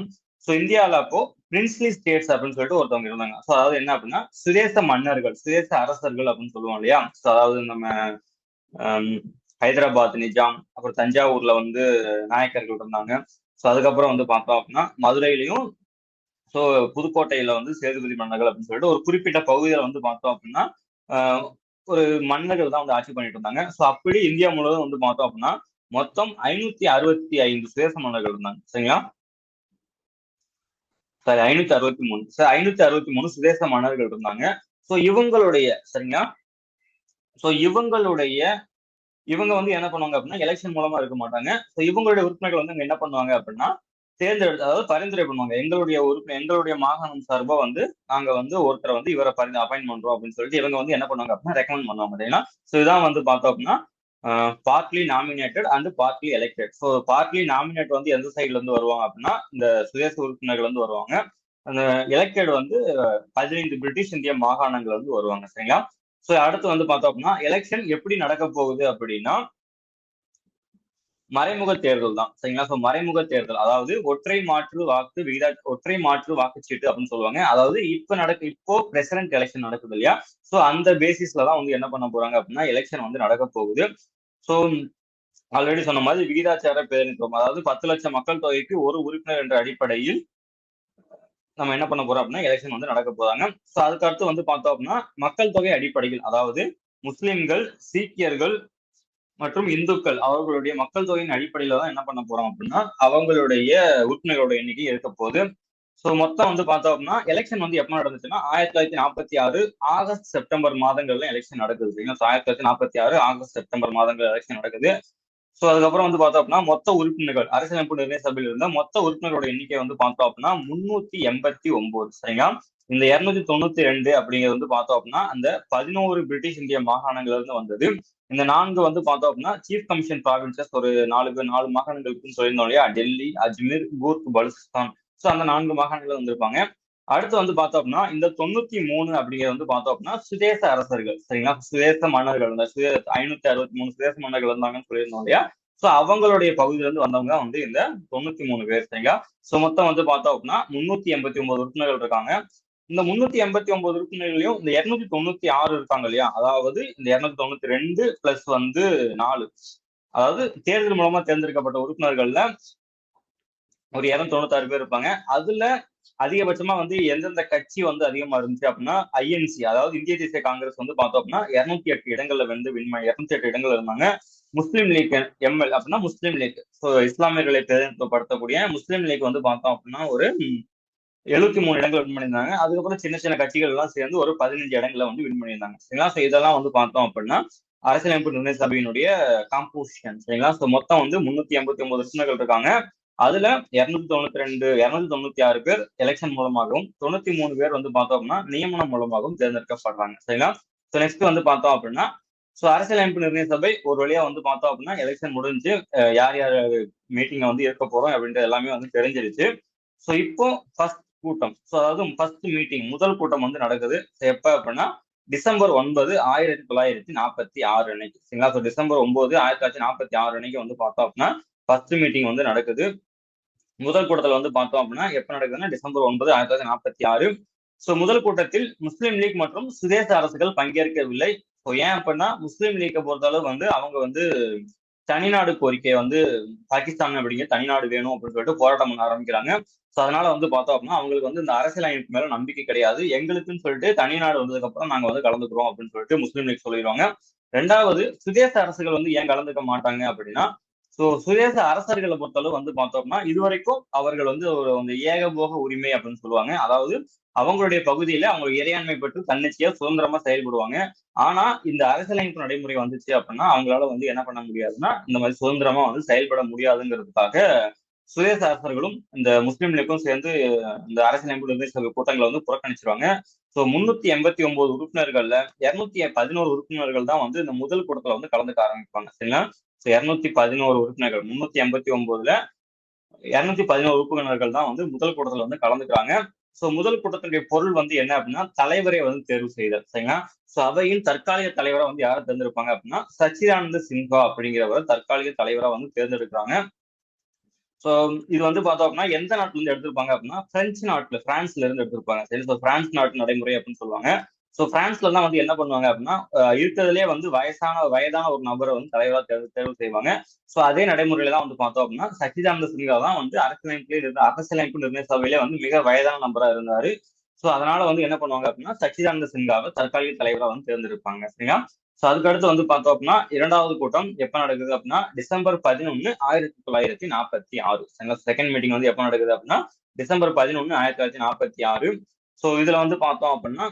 ஸோ இந்தியாவில் அப்போ பிரின்ஸ்லி ஸ்டேட்ஸ் அப்படின்னு சொல்லிட்டு ஒருத்தவங்க இருந்தாங்க. ஸோ அதாவது என்ன அப்படின்னா சுதேச மன்னர்கள், சுதேச அரசர்கள் அப்படின்னு சொல்லுவோம் இல்லையா? ஸோ அதாவது நம்ம ஹைதராபாத் நிஜாம், அப்புறம் தஞ்சாவூர்ல வந்து நாயக்கர்கள் இருந்தாங்க. ஸோ அதுக்கப்புறம் வந்து பார்த்தோம் அப்படின்னா மதுரையிலையும், ஸோ புதுக்கோட்டையில வந்து சேதுபதி மன்னர்கள் அப்படின்னு சொல்லிட்டு ஒரு குறிப்பிட்ட பகுதியில வந்து பார்த்தோம் அப்படின்னா ஒரு மன்னர்கள் தான் வந்து ஆட்சி பண்ணிட்டு இருந்தாங்க. ஸோ அப்படி இந்தியா முழுவதும் வந்து பார்த்தோம் அப்படின்னா மொத்தம் 565 சுதேச மன்னர்கள் இருந்தாங்க. சரிங்களா? சாரி 563. சார் 563 சுதேச மன்னர்கள் இருந்தாங்க. ஸோ இவங்களுடைய, சரிங்களா, ஸோ இவங்க வந்து என்ன பண்ணுவாங்க அப்படின்னா எலெக்ஷன் மூலமா இருக்க மாட்டாங்க. ஸோ இவங்களுடைய உறுப்பினர்கள் வந்து அங்க என்ன பண்ணுவாங்க அப்படின்னா தேர்ந்தெடுத்து, அதாவது பரிந்துரை பண்ணுவாங்க. எங்களுடைய உறுப்பினர், எங்களுடைய மாகாணம் சார்பா வந்து நாங்க வந்து ஒருத்தரை வந்து இவரை அப்பாயின்ட் பண்றோம் அப்படின்னு சொல்லிட்டு இவங்க வந்து என்ன பண்ணுவாங்க அப்படின்னா ரெக்கமெண்ட் பண்ணுவாங்க. சரிங்களா? ஸோ இதான் வந்து பார்த்தோம் அப்படின்னா partly nominated and partly elected. So partly nominate வந்து எந்த சைட்ல இருந்து வருவாங்க அப்படின்னா இந்த சுதேச உறுப்பினர்கள் வந்து வருவாங்க. அந்த எலெக்டட் வந்து 15 பிரிட்டிஷ் இந்திய மாகாணங்கள் வந்து வருவாங்க. சரிங்களா? ஸோ அடுத்து வந்து பார்த்தோம் அப்படின்னா எலெக்ஷன் எப்படி நடக்க போகுது அப்படின்னா மறைமுக தேர்தல் தான். சரிங்களா? ஸோ மறைமுக தேர்தல், அதாவது ஒற்றை மாற்று வாக்குச்சீட்டு அப்படின்னு சொல்லுவாங்க. அதாவது இப்போ பிரசிடென்ட் எலெக்ஷன் நடக்குது இல்லையா? ஸோ அந்த பேசிஸ்ல தான் வந்து என்ன பண்ண போறாங்க அப்படின்னா எலெக்ஷன் வந்து நடக்க போகுது. ஸோ ஆல்ரெடி சொன்ன மாதிரி விகிதாச்சார பிரதிநிதித்துவம், அதாவது 10 லட்சம் மக்கள் தொகைக்கு ஒரு உறுப்பினர் என்ற அடிப்படையில் நம்ம என்ன பண்ண போறோம் அப்படின்னா எலெக்ஷன் வந்து நடக்க போறாங்க. ஸோ அதுக்கு அடுத்து வந்து பார்த்தோம் அப்படின்னா மக்கள் தொகை அடிப்படையில், அதாவது முஸ்லிம்கள், சீக்கியர்கள் மற்றும் இந்துக்கள் அவர்களுடைய மக்கள் தொகையின் அடிப்படையில தான் என்ன பண்ண போறோம் அப்படின்னா அவங்களுடைய உறுப்பினர்களோட எண்ணிக்கை இருக்க போகுது. ஸோ மொத்தம் வந்து பார்த்தோம் அப்படின்னா எலெக்ஷன் வந்து எப்போ நடந்துச்சுன்னா 1946 ஆகஸ்ட் செப்டம்பர் மாதங்கள்ல எலெக்ஷன் நடக்குது. சரிங்களா? 1946 ஆகஸ்ட் செப்டம்பர் மாதங்கள் எலெக்ஷன் நடக்குது. ஸோ அதுக்கப்புறம் வந்து பார்த்தோம் அப்படின்னா மொத்த உறுப்பினர்கள், அரசியலமைப்பு நிர்ணய சபையில் இருந்த மொத்த உறுப்பினர்களோட எண்ணிக்கை வந்து பார்த்தோம் அப்படின்னா 389. சரிங்களா? இந்த 292 அப்படிங்கிறது வந்து பார்த்தோம் அப்படின்னா அந்த 11 பிரிட்டிஷ் இந்திய மாகாணங்கள்ல இருந்து வந்தது. இந்த 4 வந்து பார்த்தோம் அப்படின்னா சீஃப் கமிஷன் ப்ராவின்சஸ், ஒரு 4 மாகாணங்களுக்குன்னு சொல்லியிருந்தோம் இல்லையா? டெல்லி, அஜ்மீர், கூர்க், பலுசிஸ்தான். ஸோ அந்த 4 மாகாணங்கள் வந்திருப்பாங்க. அடுத்து வந்து பார்த்தோம் அப்படின்னா இந்த 93 அப்படிங்கிறது வந்து பார்த்தோம் அப்படின்னா சுதேச அரசர்கள். சரிங்களா? சுதேச மன்னர்கள், இந்த 563 சுதேச மன்னர்கள் இருந்தாங்கன்னு சொல்லியிருந்தோம் இல்லையா? ஸோ அவங்களுடைய பகுதியில இருந்து வந்தவங்க தான் வந்து இந்த 93 பேர். சரிங்களா? ஸோ மொத்தம் வந்து பார்த்தோம் அப்படின்னா 389 உறுப்பினர்கள் இருக்காங்க. இந்த 389 உறுப்பினர்களையும் இந்த 296 இருக்காங்க இல்லையா? அதாவது இந்த 292 பிளஸ் வந்து 4, அதாவது தேர்தல் மூலமா தேர்ந்தெடுக்கப்பட்ட உறுப்பினர்கள்ல ஒரு 296 பேர் இருப்பாங்க. அதுல அதிகபட்சமா வந்து எந்தெந்த கட்சி வந்து அதிகமா இருந்துச்சு அப்படின்னா ஐஎன்சி, அதாவது இந்திய தேசிய காங்கிரஸ் வந்து பார்த்தோம் அப்படின்னா 208 இடங்கள்ல வந்து 208 இடங்கள் இருந்தாங்க. முஸ்லீம் லீக் எம்எல் அப்படின்னா முஸ்லீம் லீக், ஸோ இஸ்லாமியர்களை பிரதிநிதித்துவப்படுத்தக்கூடிய முஸ்லீம் லீக் வந்து பார்த்தோம் அப்படின்னா ஒரு 73 இடங்கள் வின் பண்ணியிருந்தாங்க. அதுக்கப்புறம் சின்ன சின்ன கட்சிகள் எல்லாம் சேர்ந்து ஒரு 15 இடங்களை வந்து வின் பண்ணியிருந்தாங்க. சரிங்களா? ஸோ இதெல்லாம் வந்து பார்த்தோம் அப்படின்னா அரசியலமைப்பு நிர்ணய சபையினுடைய காம்போசிஷன். சரிங்களா? ஸோ மொத்தம் வந்து 389 உறுப்பினர்கள் இருக்காங்க. அதுல 296 பேர் எலெக்ஷன் மூலமாகவும் 93 பேர் வந்து பார்த்தோம்னா நியமனம் மூலமாகவும் தேர்ந்தெடுக்கப்படுறாங்க. சரிங்களா? ஸோ நெக்ஸ்ட் வந்து பார்த்தோம் அப்படின்னா ஸோ அரசியலமைப்பு நிர்ணய சபை ஒரு வழியா வந்து பார்த்தோம் அப்படின்னா எலெக்ஷன் முடிஞ்சு யார் யார் மீட்டிங்ல வந்து இருக்க போறோம் அப்படின்றது எல்லாமே வந்து தெரிஞ்சிருச்சு. ஸோ இப்போ ஃபர்ஸ்ட் கூட்டம், ஸோ அதாவது ஃபர்ஸ்ட் மீட்டிங், முதல் கூட்டம் வந்து நடக்குது. எப்ப அப்படின்னா டிசம்பர் 9, 1946 அன்னைக்கு. சரிங்களா? ஸோ டிசம்பர் 9, 1946 அன்னைக்கு வந்து பார்த்தோம் அப்படின்னா ஃபர்ஸ்ட் மீட்டிங் வந்து நடக்குது. முதல் கூட்டத்தில் வந்து பார்த்தோம் அப்படின்னா எப்ப நடக்குதுன்னா டிசம்பர் 9, 1946. சோ முதல் கூட்டத்தில் முஸ்லீம் லீக் மற்றும் சுதேச அரசுகள் பங்கேற்கவில்லை. ஸோ ஏன் அப்படின்னா முஸ்லீம் லீக்கை பொறுத்தளவு வந்து அவங்க வந்து தனிநாடு கோரிக்கையை வந்து பாகிஸ்தான் அப்படிங்கிற தனிநாடு வேணும் அப்படின்னு சொல்லிட்டு போராட்டம் பண்ண ஆரம்பிக்கிறாங்க. ஸோ அதனால வந்து பார்த்தோம் அப்படின்னா அவங்களுக்கு வந்து இந்த அரசியலமைப்பு மேல நம்பிக்கை கிடையாது. எங்களுக்குன்னு சொல்லிட்டு தனிநாடு வந்ததுக்கு அப்புறம் நாங்க வந்து கலந்துக்கிறோம் அப்படின்னு சொல்லிட்டு முஸ்லீம் லீக் சொல்லிடுவாங்க. ரெண்டாவது, சுதேச அரசுகள் வந்து ஏன் கலந்துக்க மாட்டாங்க அப்படின்னா, சோ சுதேச அரசர்களை பொறுத்தளவு வந்து பார்த்தோம்னா இதுவரைக்கும் அவர்கள் வந்து ஒரு ஏகபோக உரிமை அப்படின்னு சொல்லுவாங்க. அதாவது அவங்களுடைய பகுதியில அவங்க இறையாண்மை பெற்று தன்னிச்சையா சுதந்திரமா செயல்படுவாங்க. ஆனா இந்த அரசியலமைப்பு நடைமுறை வந்துச்சு அப்படின்னா அவங்களால வந்து என்ன பண்ண முடியாதுன்னா இந்த மாதிரி சுதந்திரமா வந்து செயல்பட முடியாதுங்கிறதுக்காக சுதேச அரசர்களும் இந்த முஸ்லீம் லீக்கும் சேர்ந்து இந்த அரசியலமைப்பு நிர்ணய சபை கூட்டங்களை வந்து புறக்கணிச்சிருவாங்க. சோ 389 உறுப்பினர்கள்ல 211 உறுப்பினர்கள் தான் வந்து இந்த முதல் கூட்டத்துல வந்து கலந்துக்க ஆரம்பிப்பாங்க. சரிங்களா? சோ 211 உறுப்பினர்கள் 389ல 211 உறுப்பினர்கள் தான் வந்து முதல் கூட்டத்துல வந்து கலந்துக்கிறாங்க. சோ முதல் கூட்டத்தினுடைய பொருள் வந்து என்ன அப்படின்னா தலைவரை வந்து தேர்வு செய்தல். சரிங்களா? சோ அவையின் தற்காலிக தலைவரை வந்து யாரை தேர்ந்தெடுப்பாங்க அப்படின்னா சச்சிதானந்த சின்ஹா அப்படிங்கிறவர் தற்காலிக தலைவரா வந்து தேர்ந்தெடுக்கிறாங்க. சோ இது வந்து பார்த்தோம் அப்படின்னா எந்த நாட்டுல இருந்து எடுத்திருப்பாங்க அப்படின்னா பிரெஞ்சு நாட்டுல பிரான்ஸ்ல இருந்து எடுத்திருப்பாங்க. சரி, ஸோ பிரான்ஸ் நாட்டு நடைமுறை அப்படின்னு சொல்லுவாங்க. சோ பிரான்ஸ்ல தான் வந்து என்ன பண்ணுவாங்க அப்படின்னா இருக்கிறதுலே வந்து வயதான ஒரு நபரை வந்து தலைவராக தேர்வு செய்வாங்க. சோ அதே நடைமுறையில தான் வந்து பார்த்தோம் அப்படின்னா சச்சிதானந்த சின்ஹா தான் வந்து அரசியலமைப்பு நிர்ணய சபையிலே வந்து மிக வயதான நபரா இருந்தாரு. சோ அதனால வந்து என்ன பண்ணுவாங்க அப்படின்னா சச்சிதானந்த சின்ஹாவை தற்காலிக தலைவரா வந்து தேர்ந்தெடுப்பாங்க. சரிங்களா? சோ அதுக்கடுத்து வந்து பார்த்தோம் அப்படின்னா இரண்டாவது கூட்டம் எப்ப நடக்குது அப்படின்னா டிசம்பர் 11 1946. செகண்ட் மீட்டிங் வந்து எப்ப நடக்குது அப்படின்னா டிசம்பர் 11 1946. சோ இதுல வந்து பார்த்தோம் அப்படின்னா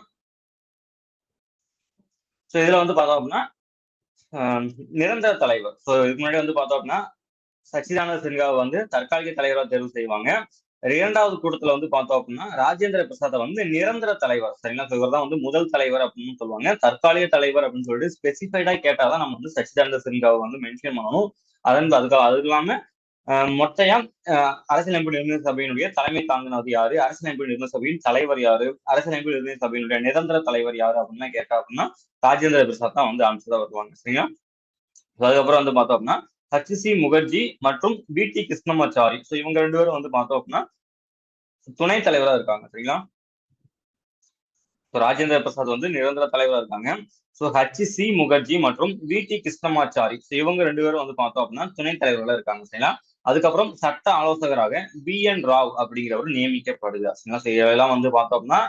ஆஹ் நிரந்தர தலைவர். சோ இதுக்கு முன்னாடி வந்து பார்த்தோம் அப்படின்னா சச்சிதானந்த சின்ஹாவை வந்து தற்காலிக தலைவராக தேர்வு செய்வாங்க. இரண்டாவது கூட்டத்துல வந்து பார்த்தோம் அப்படின்னா ராஜேந்திர பிரசாத்தை வந்து நிரந்தர தலைவர். சரிங்களா? இவர் தான் வந்து முதல் தலைவர் அப்படின்னு சொல்லுவாங்க. தற்காலிக தலைவர் அப்படின்னு சொல்லிட்டு ஸ்பெசிஃபைடா கேட்டாதான் நம்ம வந்து சச்சிதானந்த சின்ஹாவை வந்து மென்ஷன் பண்ணணும். அது இல்லாம மொட்டையா அரசியலமைப்பு நிர்ணய சபையினுடைய தலைமை தாங்கினது யாரு, அரசியலமைப்பு நிர்ணய சபையின் தலைவர் யாரு, அரசியலமைப்பு நிர்ணய சபையினுடைய நிரந்தர தலைவர் யாரு அப்படின்னு கேட்டா அப்படின்னா ராஜேந்திர பிரசாத் தான் வந்து அமைச்சரா வருவாங்க. சரிங்களா? அதுக்கப்புறம் வந்து பார்த்தோம் அப்படின்னா ஹச்சி முகர்ஜி மற்றும் பி.டி. கிருஷ்ணமாச்சாரி. ஸோ இவங்க ரெண்டு பேரும் வந்து பார்த்தோம் அப்படின்னா துணை தலைவரா இருக்காங்க. சரிங்களா? ராஜேந்திர பிரசாத் வந்து நிரந்தர தலைவரா இருக்காங்க. ஸோ ஹச்சி முகர்ஜி மற்றும் வி.டி. கிருஷ்ணமாச்சாரி இவங்க ரெண்டு பேரும் வந்து பார்த்தோம் அப்படின்னா துணை தலைவர்களா இருக்காங்க. சரிங்களா? அதுக்கப்புறம் சட்ட ஆலோசகராக பி.என். ராவ் அப்படிங்கிறவர் நியமிக்கப்படுகிறார். சரிங்களா? இதெல்லாம் வந்து பார்த்தோம் அப்படின்னா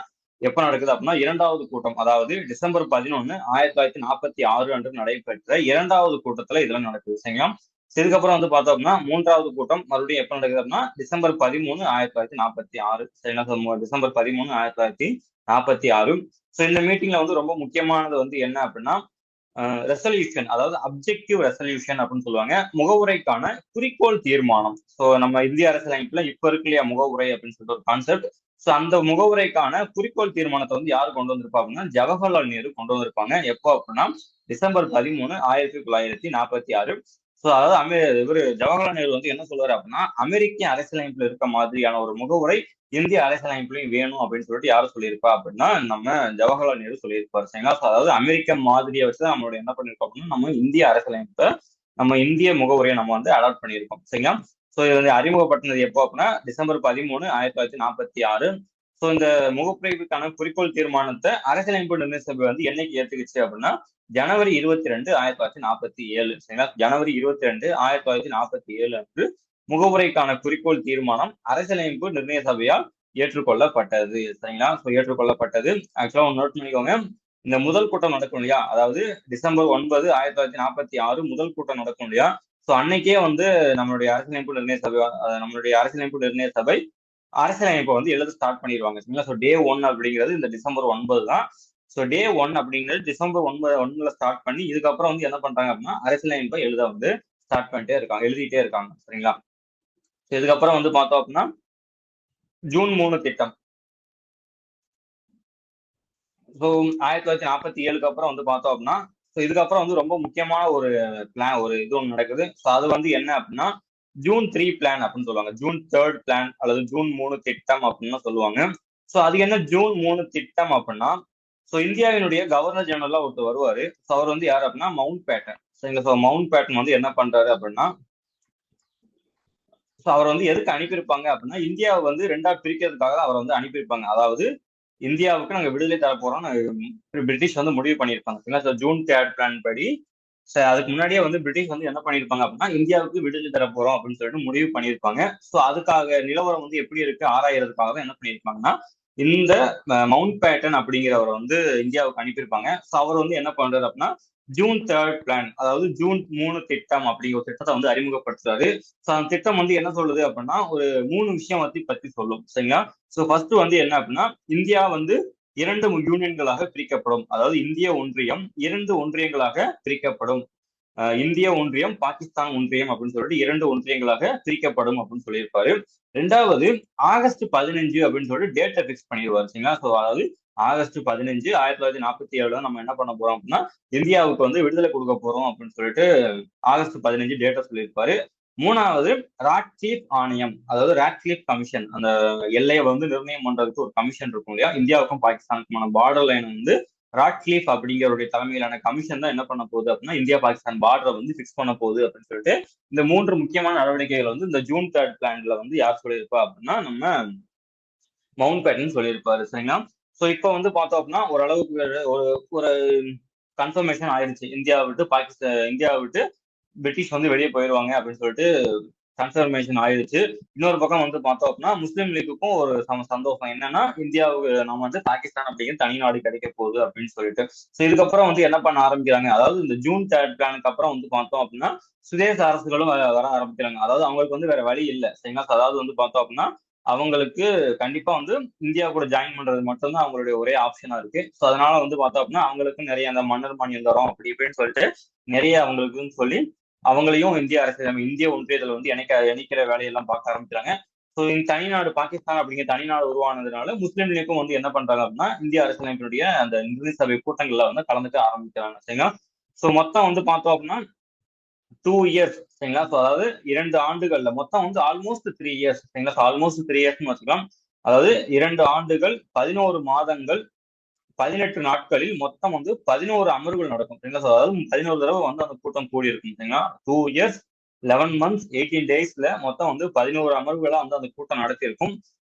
எப்ப நடக்குது அப்படின்னா இரண்டாவது கூட்டம், அதாவது டிசம்பர் 11 1946 அன்று நடைபெற்ற இரண்டாவது கூட்டத்துல இதெல்லாம் நடக்குது. சரிங்களா? இதுக்கப்புறம் வந்து பார்த்தோம் அப்படின்னா மூன்றாவது கூட்டம் மறுபடியும் எப்ப நடக்குது அப்படின்னா டிசம்பர் 13 1946. சரிங்களா? டிசம்பர் 13 1946. ஸோ இந்த மீட்டிங்ல வந்து ரொம்ப முக்கியமானது வந்து என்ன அப்படின்னா ரெசல்யூஷன், அதாவது அப்ஜெக்டிவ் ரெசல்யூஷன் அப்படின்னு சொல்லுவாங்க. முகவுரைக்கான குறிக்கோள் தீர்மானம். ஸோ நம்ம இந்திய அரசியலமைப்புல இப்ப இருக்கு இல்லையா முகவுரை அப்படின்னு சொல்லிட்டு ஒரு கான்செப்ட். ஸோ அந்த முகவுரைக்கான குறிக்கோள் தீர்மானத்தை வந்து யாரு கொண்டு வந்திருப்பா அப்படின்னா ஜவஹர்லால் நேரு கொண்டு வந்திருப்பாங்க. எப்போ அப்படின்னா டிசம்பர் 13 1946. ஸோ அதாவது இவர் ஜவஹர்லால் நேரு வந்து என்ன சொல்லுவாரு அப்படின்னா அமெரிக்க அரசியலமைப்புல இருக்க மாதிரியான ஒரு முகவுரை இந்திய அரசியலமைப்புலையும் வேணும் அப்படின்னு சொல்லிட்டு யாரும் சொல்லியிருப்பா அப்படின்னா நம்ம ஜவஹர்லால் நேரு சொல்லியிருப்பாரு. சரிங்களா? அதாவது அமெரிக்க மாதிரியை வச்சு நம்மளோட என்ன பண்ணிருக்கோம் அப்படின்னா நம்ம இந்திய அரசியலமைப்பை நம்ம இந்திய முகவுரையை நம்ம வந்து அடாப்ட் பண்ணியிருக்கோம். சரிங்களா? ஸோ இது வந்து அறிமுகப்படுத்தினது எப்போ அப்படின்னா டிசம்பர் 13 1946. ஸோ இந்த முகப்புரைக்கான குறிக்கோள் தீர்மானத்தை அரசியலமைப்பு நிர்ணய சபை வந்து என்னைக்கு ஏத்துக்குச்சு அப்படின்னா ஜனவரி 22 1947. சரிங்களா? ஜனவரி 22 1947 அன்று முகவுரைக்கான குறிக்கோள் தீர்மானம் அரசியலமைப்பு நிர்ணய சபையால் ஏற்றுக்கொள்ளப்பட்டது. சரிங்களா? ஏற்றுக்கொள்ளப்பட்டது. ஆக்சுவலா ஒன்று நோட் பண்ணிக்கோங்க. இந்த முதல் கூட்டம் நடக்கும் இல்லையா, அதாவது டிசம்பர் 9 1946 முதல் கூட்டம் நடக்கும் இல்லையா. ஸோ அன்னைக்கே வந்து நம்மளுடைய அரசியலமைப்பு நிர்ணய சபை அரசியலமைப்பை வந்து எழுத ஸ்டார்ட் பண்ணிடுவாங்க. சரிங்களா? ஸோ டே 1 அப்படிங்கிறது இந்த டிசம்பர் 9 தான். ஸோ டே 1 அப்படிங்கிறது டிசம்பர் 9 ஸ்டார்ட் பண்ணி இதுக்கப்புறம் வந்து என்ன பண்றாங்க அப்படின்னா அரசியலமைப்பை எழுத வந்து ஸ்டார்ட் எழுதிட்டே இருக்காங்க. சரிங்களா? இதுக்கப்புறம் வந்து பார்த்தோம் அப்படின்னா ஜூன் 3 திட்டம். ஸோ 1947 அப்புறம் வந்து பார்த்தோம் அப்படின்னா இதுக்கப்புறம் வந்து ரொம்ப முக்கியமான ஒரு இது ஒன்று நடக்குது. ஸோ அது வந்து என்ன அப்படின்னா ஜூன் 3 பிளான் அப்படின்னு சொல்லுவாங்க. ஜூன் 3 பிளான் அல்லது ஜூன் 3 திட்டம் அப்படின்னு சொல்லுவாங்க. ஸோ அது என்ன ஜூன் 3 திட்டம் அப்படின்னா ஸோ இந்தியாவினுடைய கவர்னர் ஜெனரலா ஒருத்தர் வருவாரு. ஸோ அவர் வந்து யார் அப்படின்னா மவுண்ட் பேட்டன். சரிங்களா? ஸோ மவுண்ட் பேட்டன் வந்து என்ன பண்றாரு அப்படின்னா அவர் வந்து எதுக்கு அனுப்பியிருப்பாங்க அப்படின்னா இந்தியாவை வந்து ரெண்டா பிரிக்கிறதுக்காக அவர் வந்து அனுப்பியிருப்பாங்க. அதாவது இந்தியாவுக்கு நாங்க விடுதலை தர போறோம் பிரிட்டிஷ் வந்து முடிவு பண்ணியிருப்பாங்க. ஜூன் 3 பிளான் படி அதுக்கு முன்னாடியே வந்து பிரிட்டிஷ் வந்து என்ன பண்ணியிருப்பாங்க அப்படின்னா இந்தியாவுக்கு விடுதலை தர போறோம் அப்படின்னு சொல்லிட்டு முடிவு பண்ணியிருப்பாங்க. ஸோ அதுக்காக நிலவரம் வந்து எப்படி இருக்கு ஆராயறதுக்காக தான் என்ன பண்ணியிருப்பாங்கன்னா இந்த மவுண்ட் பேட்டன் அப்படிங்கிறவரை வந்து இந்தியாவுக்கு அனுப்பியிருப்பாங்க. ஸோ அவர் வந்து என்ன பண்றாரு அப்படின்னா ஜூன் 3 பிளான், அதாவது ஜூன் 3 திட்டம் அப்படிங்கிற ஒரு திட்டத்தை வந்து அறிமுகப்படுத்துறாரு. ஸோ அந்த திட்டம் வந்து என்ன சொல்லுது அப்படின்னா ஒரு 3 விஷயம் பத்தி சொல்லும். சரிங்களா? ஸோ ஃபர்ஸ்ட் வந்து என்ன அப்படின்னா இந்தியா வந்து 2 யூனியன்களாக பிரிக்கப்படும். அதாவது இந்திய ஒன்றியம் 2 ஒன்றியங்களாக பிரிக்கப்படும். இந்திய ஒன்றியம், பாகிஸ்தான் ஒன்றியம் அப்படின்னு சொல்லிட்டு 2 ஒன்றியங்களாக பிரிக்கப்படும் அப்படின்னு சொல்லியிருப்பாரு. 2வது ஆகஸ்ட் 15 அப்படின்னு சொல்லிட்டு டேட்டை பிக்ஸ் பண்ணிடுவாரு. சரிங்களா? ஸோ அதாவது ஆகஸ்ட் 15 1947 நம்ம என்ன பண்ண போறோம் அப்படின்னா இந்தியாவுக்கு வந்து விடுதலை கொடுக்க போறோம் அப்படின்னு சொல்லிட்டு ஆகஸ்ட் 15 டேட்டை சொல்லியிருப்பாரு. 3வது ராட்கிளிஃப் ஆணையம், அதாவது ராட்கிளிஃப் கமிஷன், அந்த எல்லையை வந்து நிர்ணயம் பண்றதுக்கு ஒரு கமிஷன் இருக்கும் இல்லையா, இந்தியாவுக்கும் பாகிஸ்தானுக்குமான பார்டர் லைன் வந்து ராட்கிளிஃப் அப்படிங்கிறவருடைய தலைமையிலான கமிஷன் தான் என்ன பண்ண போகுது அப்படின்னா இந்தியா பாகிஸ்தான் பார்டரை வந்து பிக்ஸ் பண்ண போகுது அப்படின்னு சொல்லிட்டு இந்த 3 முக்கியமான நடவடிக்கைகள் வந்து இந்த ஜூன் 3 பிளான்ல வந்து யார் சொல்லியிருப்பா அப்படின்னா நம்ம மவுண்ட் பேட்டன் சொல்லியிருப்பாரு. சரிங்களா? ஸோ இப்போ வந்து பார்த்தோம் அப்படின்னா ஓரளவுக்கு ஒரு ஒரு கன்ஃபர்மேஷன் ஆயிடுச்சு, இந்தியாவை விட்டு பிரிட்டிஷ் வந்து வெளியே போயிடுவாங்க அப்படின்னு சொல்லிட்டு கன்ஃபர்மேஷன் ஆயிடுச்சு. இன்னொரு பக்கம் வந்து பார்த்தோம் அப்படின்னா முஸ்லீம் லீக்குக்கும் ஒரு சந்தோஷம் என்னன்னா இந்தியாவுக்கு நம்ம வந்து பாகிஸ்தான் அப்படிங்கிற தனி நாடு கிடைக்க போகுது அப்படின்னு சொல்லிட்டு. ஸோ இதுக்கப்புறம் வந்து என்ன பண்ண ஆரம்பிக்கிறாங்க, அதாவது இந்த ஜூன் 3 பிளானுக்கு அப்புறம் வந்து பார்த்தோம் அப்படின்னா சுதேச அரசுகளும் வர ஆரம்பிக்கிறாங்க. அதாவது அவங்களுக்கு வந்து வேற வழி இல்லை. சரிங்களா? அதாவது வந்து பார்த்தோம் அப்படின்னா அவங்களுக்கு கண்டிப்பா வந்து இந்தியா கூட ஜாயின் பண்றது மட்டும்தான் அவங்களுடைய ஒரே ஆப்ஷனா இருக்கு. ஸோ அதனால வந்து பார்த்தோம் அப்படின்னா அவங்களுக்கும் நிறைய அந்த மன்னர் மானியம் தரும் அப்படி இப்படின்னு சொல்லிட்டு நிறைய அவங்களுக்குன்னு சொல்லி அவங்களையும் இந்திய ஒன்றியத்துல வந்து இணைக்கிற வேலையெல்லாம் பார்க்க ஆரம்பிக்கிறாங்க. ஸோ இந்த தனிநாடு பாகிஸ்தான் அப்படிங்கிற தனிநாடு உருவானதுனால முஸ்லீம் லீக்கும் வந்து என்ன பண்றாங்க அப்படின்னா இந்திய அரசியலமைப்பினுடைய அந்த நிதி சபை கூட்டங்கள்ல வந்து கலந்துக்க ஆரம்பிக்கிறாங்க. சரிங்களா? ஸோ மொத்தம் வந்து பார்த்தோம் அப்படின்னா 2 இயர்ஸ். சரிங்களா? ஸோ அதாவது 2 ஆண்டுகள்ல மொத்தம் வந்து ஆல்மோஸ்ட் 3 இயர்ஸ். சரிங்களா? ஸோ ஆல்மோஸ்ட் 3 இயர்ஸ்னு வச்சுக்கலாம். அதாவது 2 ஆண்டுகள் 11 மாதங்கள் 18 நாட்களில் மொத்தம் வந்து 11 அமர்வுகள் நடக்கும். சரிங்களா? அதாவது 11 தடவை வந்து அந்த கூட்டம் கூடி இருக்கும். சரிங்களா? 2 இயர்ஸ் 11 months 18 daysல மொத்தம் வந்து 11 அமர்வுகளா வந்து அந்த கூட்டம் நடத்தியிருக்கும்.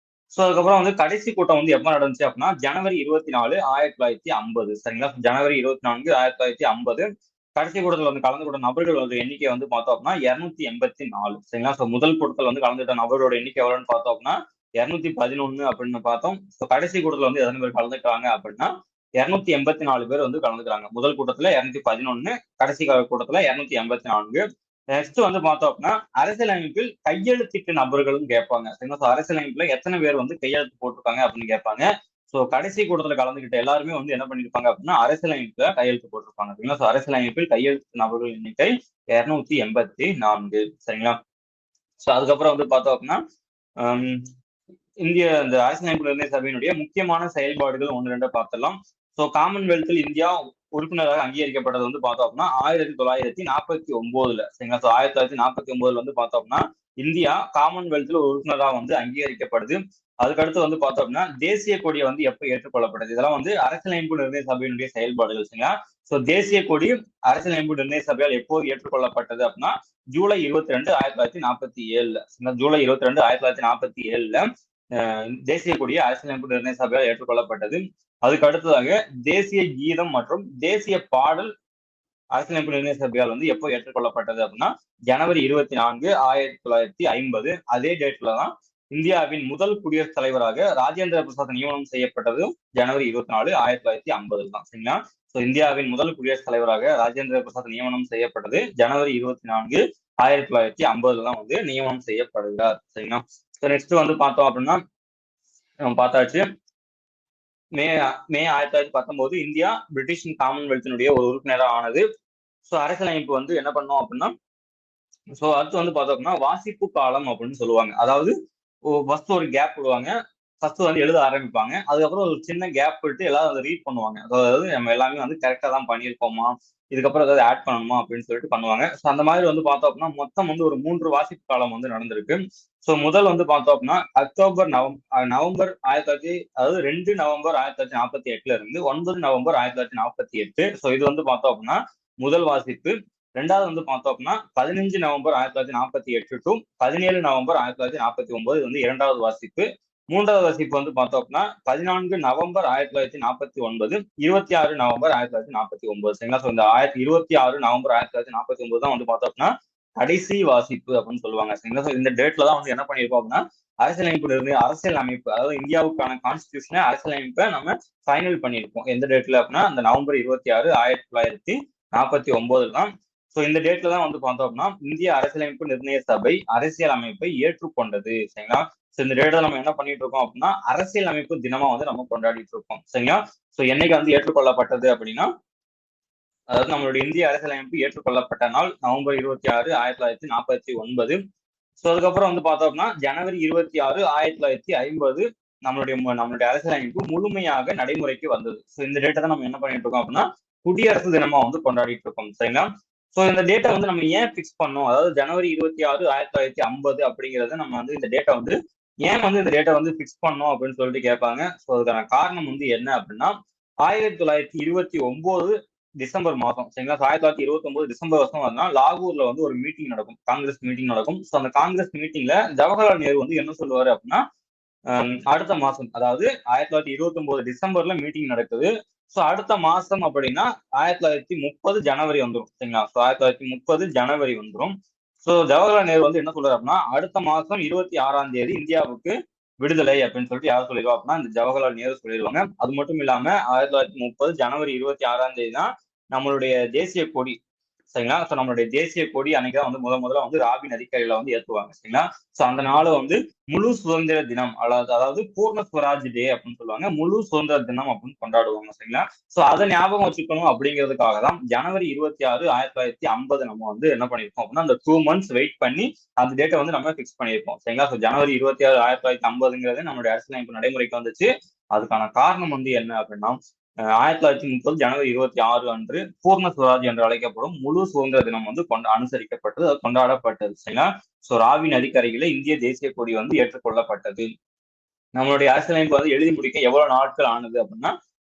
ஸோ அதுக்கப்புறம் வந்து கடைசி கூட்டம் வந்து எப்ப நடந்துச்சு அப்படின்னா ஜனவரி 24 1950. சரிங்களா? ஜனவரி 24 1950 கடைசி கூட்டத்தில் வந்து கலந்து கொண்ட நபர்கள் வந்து எண்ணிக்கை வந்து பார்த்தோம் அப்படின்னா 284. சரிங்களா? ஸோ முதல் கூட்டத்தில் வந்து கலந்துட்ட நபர்களோட எண்ணிக்கை எவ்வளோன்னு பார்த்தோம் அப்படின்னா 211 அப்படின்னு பார்த்தோம். ஸோ கடைசி கூட்டத்தில் வந்து எத்தனை பேர் கலந்துக்கிறாங்க அப்படின்னா 284 பேர் வந்து கலந்துக்கிறாங்க. முதல் கூட்டத்துல 211, கடைசி கூட்டத்துல 284. நெக்ஸ்ட் வந்து பார்த்தோம் அப்படின்னா அரசியலமைப்பில் கையெழுத்திட்ட நபர்களும் கேட்பாங்க. சரிங்களா? ஸோ அரசியலமைப்புல எத்தனை பேர் வந்து கையெழுத்து போட்டிருக்காங்க அப்படின்னு கேட்பாங்க. ஸோ கடைசி கூட்டத்துல கலந்துகிட்ட எல்லாருமே வந்து என்ன பண்ணிருப்பாங்க அப்படின்னா அரசியலமைப்புல கையெழுத்து போட்டிருப்பாங்க. சரிங்களா? ஸோ அரசியலமைப்பில் கையெழுத்து நபர்கள் எண்ணிக்கை 284. சரிங்களா? ஸோ அதுக்கப்புறம் வந்து பார்த்தோம் அப்படின்னா இந்த அரசியலமைப்பு நிர்ணய சபையினுடைய முக்கியமான செயல்பாடுகள் 1-2 பார்த்துடலாம். ஸோ காமன்வெல்த்தில் இந்தியா உறுப்பினராக அங்கீகரிக்கப்பட்டது வந்து பார்த்தோம் அப்படின்னா 1949. சரிங்களா? ஸோ 1949 வந்து பார்த்தோம் அப்படின்னா இந்தியா காமன்வெல்த்தில் ஒரு உறுப்பினராக வந்து அங்கீகரிக்கப்படுது. அதுக்கடுத்து வந்து பார்த்தோம் அப்படின்னா தேசிய கொடியை வந்து எப்ப ஏற்றுக்கொள்ளப்பட்டது, இதெல்லாம் வந்து அரசியலமைப்பு நிர்ணய சபையினுடைய செயல்பாடுகள். சரிங்களா? ஸோ தேசிய கொடி அரசியலமைப்பு நிர்ணய சபையால் எப்போது ஏற்றுக்கொள்ளப்பட்டது அப்படின்னா ஜூலை 22 1947. ஜூலை 22 1947 தேசிய கொடியை அரசியலமைப்பு நிர்ணய சபையால் ஏற்றுக்கொள்ளப்பட்டது. அதுக்கு அடுத்ததாக தேசிய கீதம் மற்றும் தேசிய பாடல் அரசியலமைப்பு நிர்ணய சபையால் வந்து எப்போ ஏற்றுக்கொள்ளப்பட்டது அப்படின்னா ஜனவரி 24 1950. அதே டேட்ல தான் இந்தியாவின் முதல் குடியரசுத் தலைவராக ராஜேந்திர பிரசாத் நியமனம் செய்யப்பட்டதும் ஜனவரி 24 1950 தான். சரிங்களா? ஸோ இந்தியாவின் முதல் குடியரசுத் தலைவராக ராஜேந்திர பிரசாத் நியமனம் செய்யப்பட்டது ஜனவரி 24 1950 தான் வந்து நியமனம் செய்யப்படுகிறார். சரிங்களா? ஸோ நெக்ஸ்ட் வந்து பார்த்தோம் அப்படின்னா பார்த்தாச்சு. மே 1919 இந்தியா பிரிட்டிஷ் காமன்வெல்த்தினுடைய ஒரு உறுப்பினராக ஆனது. ஸோ அரசியலமைப்பு வந்து என்ன பண்ணோம் அப்படின்னா ஸோ அடுத்து வந்து பார்த்தோம் அப்படின்னா வாசிப்பு காலம் அப்படின்னு சொல்லுவாங்க. அதாவது ஃபர்ஸ்ட் ஒரு கேப் விடுவாங்க, ஃபர்ஸ்ட் வந்து எழுத ஆரம்பிப்பாங்க, அதுக்கப்புறம் ஒரு சின்ன கேப் விட்டு எல்லாரும் அதை ரீட் பண்ணுவாங்க. அதாவது நம்ம எல்லாமே வந்து கரெக்டா தான் பண்ணியிருக்கோமா, இதுக்கப்புறம் ஏதாவது ஆட் பண்ணணுமா அப்படின்னு சொல்லிட்டு பண்ணுவாங்க. ஸோ அந்த மாதிரி வந்து பார்த்தோம் அப்படின்னா மொத்தம் வந்து ஒரு 3 வாசிப்பு காலம் வந்து நடந்திருக்கு. ஸோ முதல் வந்து பார்த்தோம் அப்படின்னா நவம்பர் 2 நவம்பர் 1948 இருந்து 9 நவம்பர் 1948. ஸோ இது வந்து பார்த்தோம் அப்படின்னா முதல் வாசிப்பு. 2வது வந்து பார்த்தோம் அப்படின்னா 15 நவம்பர் 1948 டு 17 நவம்பர் 1949 இது வந்து 2வது வாசிப்பு. மூன்றாவது வாசிப்பு வந்து பார்த்தோம் அப்படின்னா 14 நவம்பர் 1949, 26 நவம்பர் 1949. சரிங்களா? ஸோ இந்த 26 நவம்பர் 1949 தான் வந்து பார்த்தோம் அப்படின்னா கடைசி வாசிப்பு அப்படின்னு சொல்லுவாங்க. சரிங்களா? ஸோ இந்த டேட்ல தான் வந்து என்ன பண்ணியிருப்போம் அப்படின்னா அரசியலமைப்பு இருந்து அரசியல் அமைப்பு, அதாவது இந்தியாவுக்கான கான்ஸ்டிடியூஷனை அரசியலமைப்பை நம்ம ஃபைனல் பண்ணியிருப்போம். எந்த டேட்ல அப்படின்னா அந்த நவம்பர் 26 1949 தான். ஸோ இந்த டேட்ல தான் வந்து பார்த்தோம் அப்படின்னா இந்திய அரசியலமைப்பு நிர்ணய சபை அரசியல் அமைப்பை ஏற்றுக்கொண்டது. சரிங்களா? ஸோ இந்த டேட்ல நம்ம என்ன பண்ணிட்டு இருக்கோம் அப்படின்னா அரசியல் அமைப்பு தினமா வந்து நம்ம கொண்டாடிட்டு இருக்கோம். சரிங்களா? ஸோ என்னைக்கு வந்து ஏற்றுக்கொள்ளப்பட்டது அப்படின்னா, அதாவது நம்மளுடைய இந்திய அரசியலமைப்பு ஏற்றுக்கொள்ளப்பட்ட நாள் நவம்பர் 26 1949. ஸோ அதுக்கப்புறம் வந்து பார்த்தோம்னா ஜனவரி 26 1950 நம்மளுடைய அரசியலமைப்பு முழுமையாக நடைமுறைக்கு வந்தது. ஸோ இந்த டேட்டை தான் நம்ம என்ன பண்ணிட்டு இருக்கோம் அப்படின்னா குடியரசு தினமா வந்து கொண்டாடிட்டு இருக்கோம். சரிங்களா? ஸோ இந்த டேட்டை வந்து நம்ம ஏன் பிக்ஸ் பண்ணோம், அதாவது ஜனவரி 26 1950 அப்படிங்கிறத நம்ம வந்து இந்த டேட்டை வந்து ஏன் வந்து இந்த டேட்டை வந்து பிக்ஸ் பண்ணோம் அப்படின்னு சொல்லிட்டு கேட்பாங்க. ஸோ அதுக்கான காரணம் வந்து என்ன அப்படின்னா 1929 டிசம்பர் மாதம். சரிங்களா? 1929 டிசம்பர் வருஷம் வரலாம் லாகூர்ல வந்து ஒரு மீட்டிங் நடக்கும், காங்கிரஸ் மீட்டிங் நடக்கும். ஸோ அந்த காங்கிரஸ் மீட்டிங்ல ஜவஹர்லால் நேரு வந்து என்ன சொல்லுவாரு அப்படின்னா, அடுத்த மாசம், அதாவது 1929 டிசம்பர்ல மீட்டிங் நடக்குது. ஸோ அடுத்த மாசம் அப்படின்னா 1930 ஜனவரி வந்துடும். சரிங்களா? ஸோ 1930 ஜனவரி வந்துடும். ஸோ ஜவஹர்லால் நேரு வந்து என்ன சொல்றாரு அப்படின்னா அடுத்த மாசம் 26ஆம் தேதி இந்தியாவுக்கு விடுதலை அப்படின்னு சொல்லிட்டு யார் சொல்லிடுவா அப்படின்னா இந்த ஜவஹர்லால் நேரு சொல்லிடுவாங்க. அது மட்டும் இல்லாம 1930 ஜனவரி 26ஆம் தேதி தான் நம்மளுடைய தேசிய கொடி. சரிங்களா? ஸோ நம்மளுடைய தேசிய கொடி அன்னைக்கு தான் வந்து முதல்ல வந்து ராவி நதிக்கரையில வந்து ஏற்றுவாங்க. சரிங்களா? ஸோ அந்த நாளை வந்து முழு சுதந்திர தினம், அதாவது பூர்ண ஸ்வராஜ் டே அப்படின்னு சொல்லுவாங்க, முழு சுதந்திர தினம் அப்படின்னு கொண்டாடுவாங்க. சரிங்களா? ஸோ அதை ஞாபகம் வச்சுக்கணும் அப்படிங்கிறதுக்காக தான் ஜனவரி 26 1950 நம்ம வந்து என்ன பண்ணிருக்கோம் அப்படின்னா அந்த 2 months வெயிட் பண்ணி அந்த டேட்டை வந்து நம்ம பிக்ஸ் பண்ணியிருப்போம். சரிங்களா? ஸோ ஜனவரி 26 1950ங்கிறது நம்மளுடைய அரசியலமைப்பு நடைமுறைக்கு வந்துச்சு. அதுக்கான காரணம் வந்து என்ன அப்படின்னா 1930 ஜனவரி 26 அன்று பூர்ண சுவராஜ் என்று அழைக்கப்படும் முழு சுதந்திர தினம் வந்து அனுசரிக்கப்பட்டது, அது கொண்டாடப்பட்டது. சரிங்களா? ஸோ ராவி நதிக்கரையில இந்திய தேசிய கொடி வந்து ஏற்றுக்கொள்ளப்பட்டது. நம்மளுடைய அரசியலமைப்பு வந்து எழுதி முடிக்க எவ்வளவு நாட்கள் ஆனது அப்படின்னா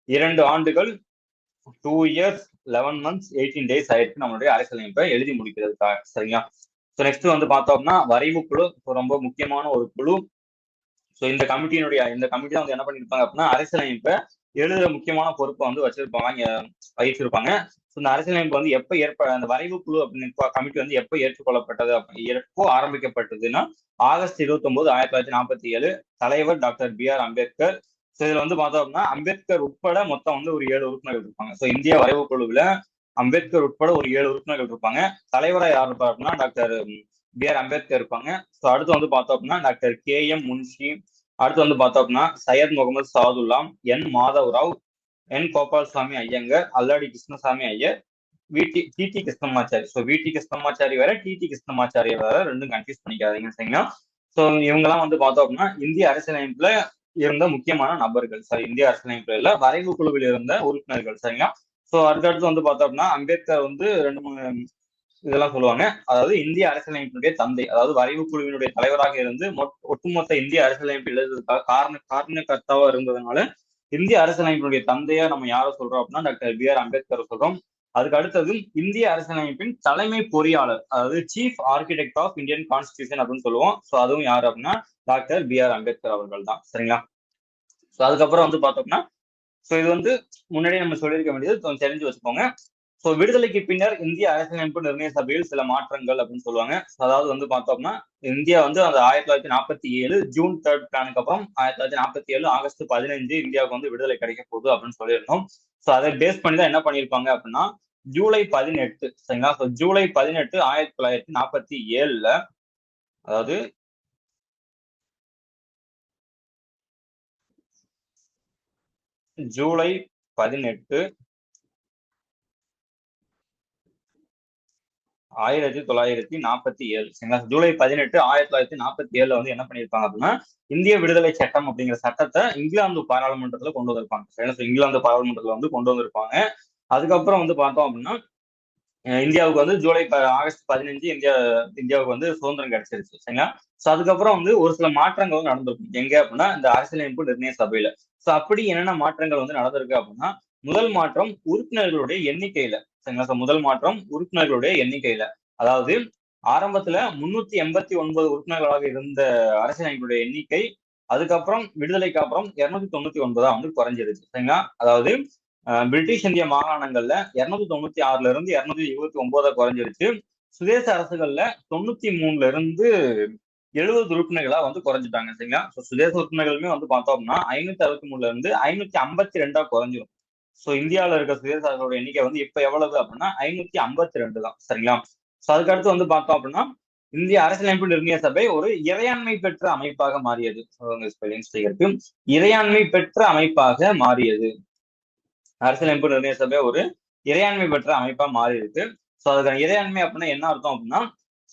2 ஆண்டுகள் 2 years 11 months 18 days ஆயிருக்கு நம்மளுடைய அரசியலமைப்பை எழுதி முடிக்கிறதுக்காக. சரிங்களா? ஸோ நெக்ஸ்ட் வந்து பார்த்தோம்னா வரைவு குழு. ரொம்ப முக்கியமான ஒரு குழு. ஸோ இந்த கமிட்டி தான் வந்து என்ன பண்ணிருப்பாங்க அப்படின்னா அரசியலமைப்பை எழுதுற முக்கியமான பொறுப்பை வந்து வகிச்சிருப்பாங்க. ஸோ இந்த அரசியலமைப்பு வந்து அந்த வரைவு குழு அப்படின்னு கமிட்டி வந்து எப்போ ஏற்றுக்கொள்ளப்பட்டது, எப்போ ஆரம்பிக்கப்பட்டதுன்னா ஆகஸ்ட் 29 1947 தலைவர் டாக்டர் BR அம்பேத்கர். ஸோ இதுல வந்து பார்த்தோம் அப்படின்னா அம்பேத்கர் உட்பட மொத்தம் வந்து ஒரு 7 உறுப்பினர்கள் இருப்பாங்க. ஸோ இந்திய வரைவு குழுவில் அம்பேத்கர் உட்பட ஒரு 7 உறுப்பினர்கள் இருப்பாங்க. தலைவராக யார் இருப்பார் அப்படின்னா டாக்டர் BR அம்பேத்கர் இருப்பாங்க. ஸோ அடுத்து வந்து பார்த்தோம் அப்படின்னா டாக்டர் KM முன்ஷி. அடுத்து வந்து பார்த்தோம் அப்படின்னா Syed Mohammed Saadulla, N Madhavarao, N Gopalaswami Ayyangar, Alladi Krishnaswami Iyer, TT Krishnamachari. So VT Krishnamachari வேற, TT கிருஷ்ணமாச்சாரி வேற, ரெண்டும் கன்ஃபியூஸ் பண்ணிக்காதீங்க. சரிங்களா? ஸோ இவங்கெல்லாம் வந்து பார்த்தோம் அப்படின்னா இந்திய அரசியலமைப்புல இருந்த முக்கியமான நபர்கள். சரி, இந்திய அரசியலமைப்புல இல்ல, வரைவு குழுவில் இருந்த உறுப்பினர்கள். சரிங்களா? ஸோ அடுத்தடுத்து வந்து பார்த்தோம் அப்படின்னா அம்பேத்கர் வந்து 2-3 இதெல்லாம் சொல்லுவாங்க. அதாவது இந்திய அரசியலமைப்பினுடைய தந்தை, அதாவது வரைவு குழுவினுடைய தலைவராக இருந்து ஒட்டுமொத்த இந்திய அரசியலமைப்பு எழுதுறதுக்காக காரணக்கர்த்தாவா இருந்ததுனால இந்திய அரசியலமைப்பினுடைய தந்தையா நம்ம யாரை சொல்றோம் அப்படின்னா டாக்டர் BR அம்பேத்கர் சொல்றோம். அதுக்கு அடுத்தது இந்திய அரசியலமைப்பின் தலைமை பொறியாளர், அதாவது chief architect of Indian constitution அப்படின்னு சொல்லுவோம். ஸோ அதுவும் யாரு அப்படின்னா டாக்டர் BR அம்பேத்கர் அவர்கள் தான். சரிங்களா? ஸோ அதுக்கப்புறம் வந்து பார்த்தோம்னா ஸோ இது வந்து முன்னாடியே நம்ம சொல்லியிருக்க வேண்டியது, கொஞ்சம் தெரிஞ்சு வச்சுக்கோங்க. ஸோ விடுதலைக்கு பின்னர் இந்திய அரசியலமைப்பு நிர்ணய சபையில் சில மாற்றங்கள் அப்படின்னு சொல்லுவாங்க. அதாவது வந்து பார்த்தோம்னா இந்தியா வந்து அந்த 1947 ஜூன் 3 பிளானுக்கு அப்புறம் 1947 ஆகஸ்ட் 15 இந்தியாவுக்கு வந்து விடுதலை கிடைக்க போகுது அப்படின்னு சொல்லியிருந்தோம். ஸோ அதை பேஸ் பண்ணி தான் என்ன பண்ணியிருப்பாங்க அப்படின்னா ஜூலை 18, சரிங்களா? ஸோ ஜூலை 18 1947, அதாவது ஜூலை 18 1947, சரிங்களா? ஜூலை 18 1947 வந்து என்ன பண்ணிருப்பாங்க அப்படின்னா இந்திய விடுதலை சட்டம் அப்படிங்கிற சட்டத்தை இங்கிலாந்து பாராளுமன்றத்துல கொண்டு வந்திருப்பாங்க. சரிங்களா? இங்கிலாந்து பாராளுமன்றத்துல வந்து கொண்டு வந்திருப்பாங்க. அதுக்கப்புறம் வந்து பார்த்தோம் அப்படின்னா இந்தியாவுக்கு வந்து ஆகஸ்ட் 15 இந்தியாவுக்கு வந்து சுதந்திரம் கிடைச்சிருச்சு. சரிங்களா? ஸோ அதுக்கப்புறம் வந்து ஒரு சில மாற்றங்கள் வந்து நடந்திருக்கும். எங்க அப்படின்னா இந்த அரசியலமைப்பு நிர்ணய சபையில. ஸோ அப்படி என்னென்ன மாற்றங்கள் வந்து நடந்திருக்கு அப்படின்னா முதல் மாற்றம் உறுப்பினர்களுடைய எண்ணிக்கையில. சரிங்களா? ஸோ முதல் மாற்றம் உறுப்பினர்களுடைய எண்ணிக்கையில. அதாவது ஆரம்பத்துல 389 உறுப்பினர்களாக இருந்த அரசியலமைப்புடைய எண்ணிக்கை அதுக்கப்புறம் விடுதலைக்கு அப்புறம் 299 வந்து குறைஞ்சிருச்சு சரிங்களா. அதாவது பிரிட்டிஷ் இந்திய மாகாணங்கள்ல 296 இருந்து 229 குறைஞ்சிருச்சு. சுதேச அரசுகள்ல 93 இருந்து 70 உறுப்பினர்களா வந்து குறைஞ்சிட்டாங்க சரிங்களா. சுதேச உறுப்பினர்களுமே வந்து பார்த்தோம்னா 563 இருந்து 552 குறைஞ்சிரும். இந்தியாவில இருக்க சுதேச அரசோட எண்ணிக்கை வந்து இப்ப எவ்வளவு அப்படின்னா 552 தான் சரிங்களா. அதுக்கடுத்து வந்து பார்த்தோம் அப்படின்னா இந்திய அரசியலமைப்பு நிர்ணய சபை ஒரு இறையாண்மை பெற்ற அமைப்பாக மாறியது. இறையாண்மை பெற்ற அமைப்பாக மாறியது. அரசியலமைப்பு நிர்ணய சபை ஒரு இறையாண்மை பெற்ற அமைப்பா மாறி இருக்கு. அதுக்கான இறையாண்மை அப்படின்னா என்ன அர்த்தம் அப்படின்னா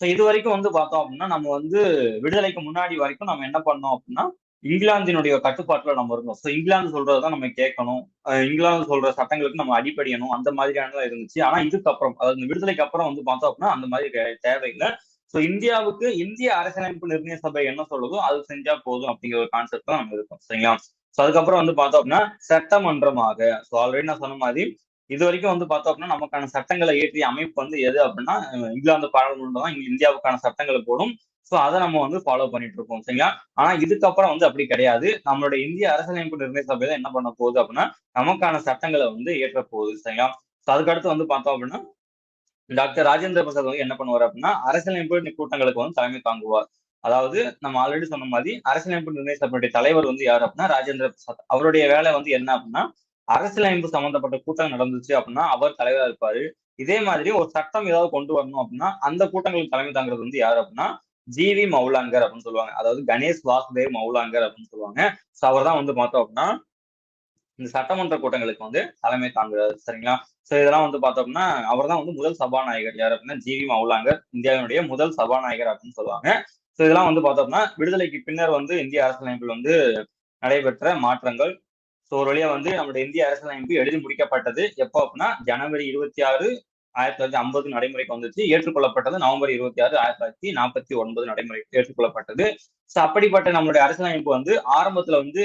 இது வரைக்கும் வந்து பார்த்தோம் அப்படின்னா நம்ம வந்து விடுதலைக்கு முன்னாடி வரைக்கும் நம்ம என்ன பண்ணோம் அப்படின்னா இங்கிலாந்தினுடைய கட்டுப்பாட்டுல நம்ம இருந்தோம். இங்கிலாந்து சொல்றதுதான் நம்ம கேட்கணும், இங்கிலாந்து சொல்ற சட்டங்களுக்கு நம்ம அடிப்படையணும், அந்த மாதிரியானதான் இருந்துச்சு. ஆனா இதுக்கப்புறம் அதாவது விடுதலைக்கு அப்புறம் வந்து பார்த்தோம் அப்படின்னா அந்த மாதிரி தேவையில்லை. இந்தியாவுக்கு இந்திய அரசியலமைப்பு நிர்ணய சபை என்ன சொல்லுதோ அது செஞ்சா போதும் அப்படிங்கிற ஒரு கான்செப்ட் தான் நம்ம இருக்கோம் சரிங்களா. அதுக்கப்புறம் வந்து பார்த்தோம் அப்படின்னா சட்டமன்றமாக ஆல்ரெடி நான் சொன்ன மாதிரி இது வரைக்கும் வந்து பார்த்தோம் அப்படின்னா நமக்கான சட்டங்களை இயற்றிய அமைப்பு வந்து எது அப்படின்னா இங்கிலாந்து பாராளுமன்றம் தான் இந்தியாவுக்கான சட்டங்களை போடும். அதை நம்ம வந்து ஃபாலோ பண்ணிட்டு இருக்கோம் சரிங்களா. ஆனா இதுக்கப்புறம் வந்து அப்படி கிடையாது. நம்மளுடைய இந்திய அரசியலமைப்பு நிர்ணய சபை தான் என்ன பண்ண போகுது அப்படின்னா நமக்கான சட்டங்களை வந்து இயற்ற போகுது சரிங்களா. அதுக்கடுத்து வந்து பார்த்தோம் அப்படின்னா டாக்டர் ராஜேந்திர பிரசாத் வந்து என்ன பண்ணுவார் அப்படின்னா அரசியலமைப்பு கூட்டங்களுக்கு வந்து தலைமை தாங்குவார். அதாவது நம்ம ஆல்ரெடி சொன்ன மாதிரி அரசியலமைப்பு நிர்ணய சபையுடைய தலைவர் வந்து யார் அப்படின்னா ராஜேந்திர பிரசாத். அவருடைய வேலை வந்து என்ன அப்படின்னா அரசியலமைப்பு சம்பந்தப்பட்ட கூட்டம் நடந்துச்சு அப்படின்னா அவர் தலைவராக இருப்பாரு. இதே மாதிரி ஒரு சட்டம் ஏதாவது கொண்டு வரணும் அப்படின்னா அந்த கூட்டங்களுக்கு தலைமை தாங்கிறது வந்து யார் அப்படின்னா ஜி.வி. மௌலாங்கர் அப்படின்னு சொல்லுவாங்க. அதாவது கணேஷ் வாசுதேவ் மௌலாங்கர் அப்படின்னு சொல்லுவாங்க. அவர் தான் வந்து பார்த்தோம் அப்படின்னா இந்த சட்டமன்ற கூட்டங்களுக்கு வந்து தலைமை தாங்குறாரு சரிங்களா. இதெல்லாம் வந்து பார்த்தோம்னா அவர் தான் வந்து முதல் சபாநாயகர். யார் அப்படின்னா ஜி.வி. மௌலாங்கர் இந்தியாவினுடைய முதல் சபாநாயகர் அப்படின்னு சொல்லுவாங்க. இதெல்லாம் வந்து பார்த்தோம்னா விடுதலைக்கு பின்னர் வந்து இந்திய அரசியலமைப்பில் வந்து நடைபெற்ற மாற்றங்கள். ஒரு வழியா வந்து நம்மளுடைய இந்திய அரசியலமைப்பு எழுதி முடிக்கப்பட்டது எப்போ அப்படின்னா ஜனவரி 26, 1950 நடைமுறைக்கு வந்துச்சு. ஏற்றுக்கொள்ளப்பட்டது நவம்பர் 26, 1949 நடைமுறைக்கு ஏற்றுக்கொள்ளப்பட்டது. அப்படிப்பட்ட நம்மளுடைய அரசியலமைப்பு வந்து ஆரம்பத்துல வந்து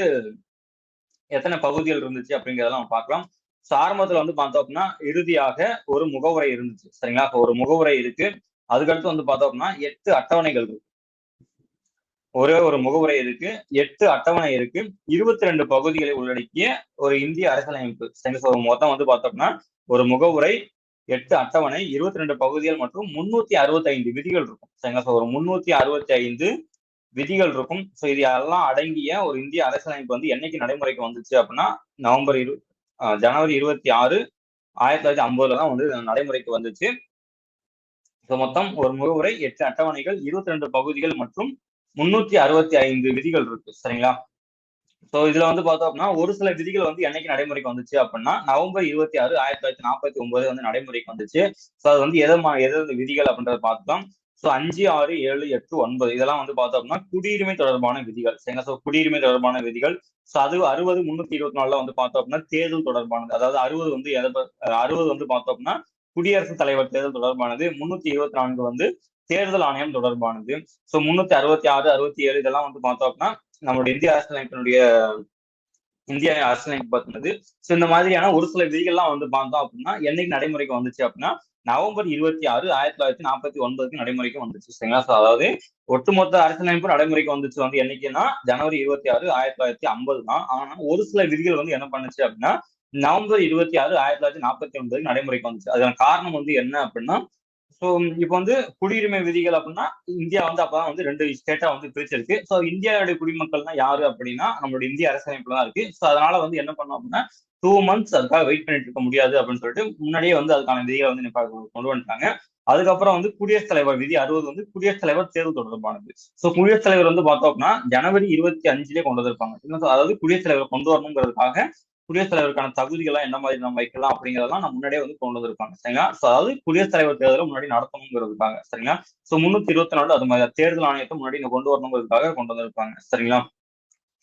எத்தனை பகுதிகள் இருந்துச்சு அப்படிங்கிறதெல்லாம் நம்ம பார்க்கலாம். ஆரம்பத்துல வந்து பார்த்தோம் அப்படின்னா இறுதியாக ஒரு முகவுரை இருந்துச்சு சரிங்களா. ஒரு முகவுரை இருக்கு. அதுக்கடுத்து வந்து பார்த்தோம் அப்படின்னா 8 அட்டவணைகள் இருக்கு. ஒரே ஒரு முகவுரை இருக்கு, 8 அட்டவணை இருக்கு, 22 பகுதிகளை உள்ளடக்கிய ஒரு இந்திய அரசியலமைப்பு. மொத்தம் வந்து பார்த்தோம்னா ஒரு முகவுரை, 8 அட்டவணை, 22 பகுதிகள் மற்றும் 365 விதிகள் இருக்கும் சரிங்களா. ஒரு 365 விதிகள் இருக்கும். இது எல்லாம் அடங்கிய ஒரு இந்திய அரசியலமைப்பு வந்து என்னைக்கு நடைமுறைக்கு வந்துச்சு அப்படின்னா ஜனவரி 26, 1950 தான் வந்து நடைமுறைக்கு வந்துச்சு. மொத்தம் ஒரு முகவுரை, 8 அட்டவணைகள், 22 பகுதிகள் மற்றும் 365 விதிகள் இருக்கு சரிங்களா. இதுல வந்து பார்த்தோம் அப்படின்னா ஒரு சில விதிகள் வந்து என்னைக்கு நடைமுறைக்கு வந்துச்சு அப்படின்னா நவம்பர் 26, 1949 வந்து நடைமுறைக்கு வந்துச்சு. அது வந்து எது விதிகள் அப்படின்றத பார்த்தோம். 5, 6, 7, 8, 9 இதெல்லாம் வந்து பார்த்தோம் அப்படின்னா குடியுரிமை தொடர்பான விதிகள் சரிங்களா. குடியுரிமை தொடர்பான விதிகள். அது 60, 324 வந்து பார்த்தோம் அப்படின்னா தேர்தல் தொடர்பானது. அதாவது 60 வந்து 60 வந்து பார்த்தோம் அப்படின்னா குடியரசுத் தலைவர் தேர்தல் தொடர்பானது. 324 வந்து தேர்தல் ஆணையம் தொடர்பானது. 366, 67 இதெல்லாம் வந்து பார்த்தோம் அப்படின்னா நம்மளுடைய இந்திய அரசியலமைப்பு பத்தினது. இந்த மாதிரியான ஒரு சில விதிகள்லாம் வந்து பார்த்தோம் அப்படின்னா என்னைக்கு நடைமுறைக்கு வந்துச்சு அப்படின்னா நவம்பர் 26, 1949 நடைமுறைக்கு வந்துச்சு சரிங்களா. அதாவது ஒட்டுமொத்த அரசியலமைப்பு நடைமுறைக்கு வந்துச்சு வந்து என்னைக்குன்னா ஜனவரி 26, 1950 தான். ஆனா ஒரு சில விதிகள் வந்து என்ன பண்ணுச்சு அப்படின்னா நவம்பர் 26, 1949 நடைமுறைக்கு வந்துச்சு. அதுக்கான காரணம் வந்து என்ன அப்படின்னா இப்ப வந்து குடியுரிமை விதிகள் அப்படின்னா இந்தியா வந்து அப்பதான் வந்து 2 ஸ்டேட்டா வந்து பிரிச்சிருக்கு. இந்தியாவுடைய குடிமக்கள்னா யாரு அப்படின்னா நம்மளுடைய இந்திய அரசியலமைப்புல தான் இருக்கு. அதனால வந்து என்ன பண்ணோம் அப்படின்னா 2 months அதுக்காக வெயிட் பண்ணிட்டு இருக்க முடியாது அப்படின்னு சொல்லிட்டு முன்னாடியே வந்து அதுக்கான விதிகளை வந்து கொண்டு வந்துட்டாங்க. அதுக்கப்புறம் வந்து குடியரசுத் தலைவர் விதி 60 வந்து குடியரசுத் தலைவர் தேர்தல் தொடர்பானது. குடியரசுத் தலைவர் வந்து பார்த்தோம் அப்படின்னா ஜனவரி 25 கொண்டு வந்திருப்பாங்க. அதாவது குடியரசுத் தலைவர் கொண்டு வரணுங்கிறதுக்காக குடியரசுத் தலைவருக்கான தகுதிகள்லாம் என்ன மாதிரி நம்ம வைக்கலாம் அப்படிங்கிறதெல்லாம் நம்ம முன்னாடியே வந்து கொண்டு வந்திருப்பாங்க சரிங்களா. அதாவது குடியரசுத் தலைவர் தேர்தலை முன்னாடி நடத்தணுங்கிறதுக்காக சரிங்களா. 324 அது மாதிரி தேர்தல் ஆணையத்தை முன்னாடி இங்க கொண்டு வரணுங்கிறதுக்காக கொண்டு வந்திருப்பாங்க சரிங்களா.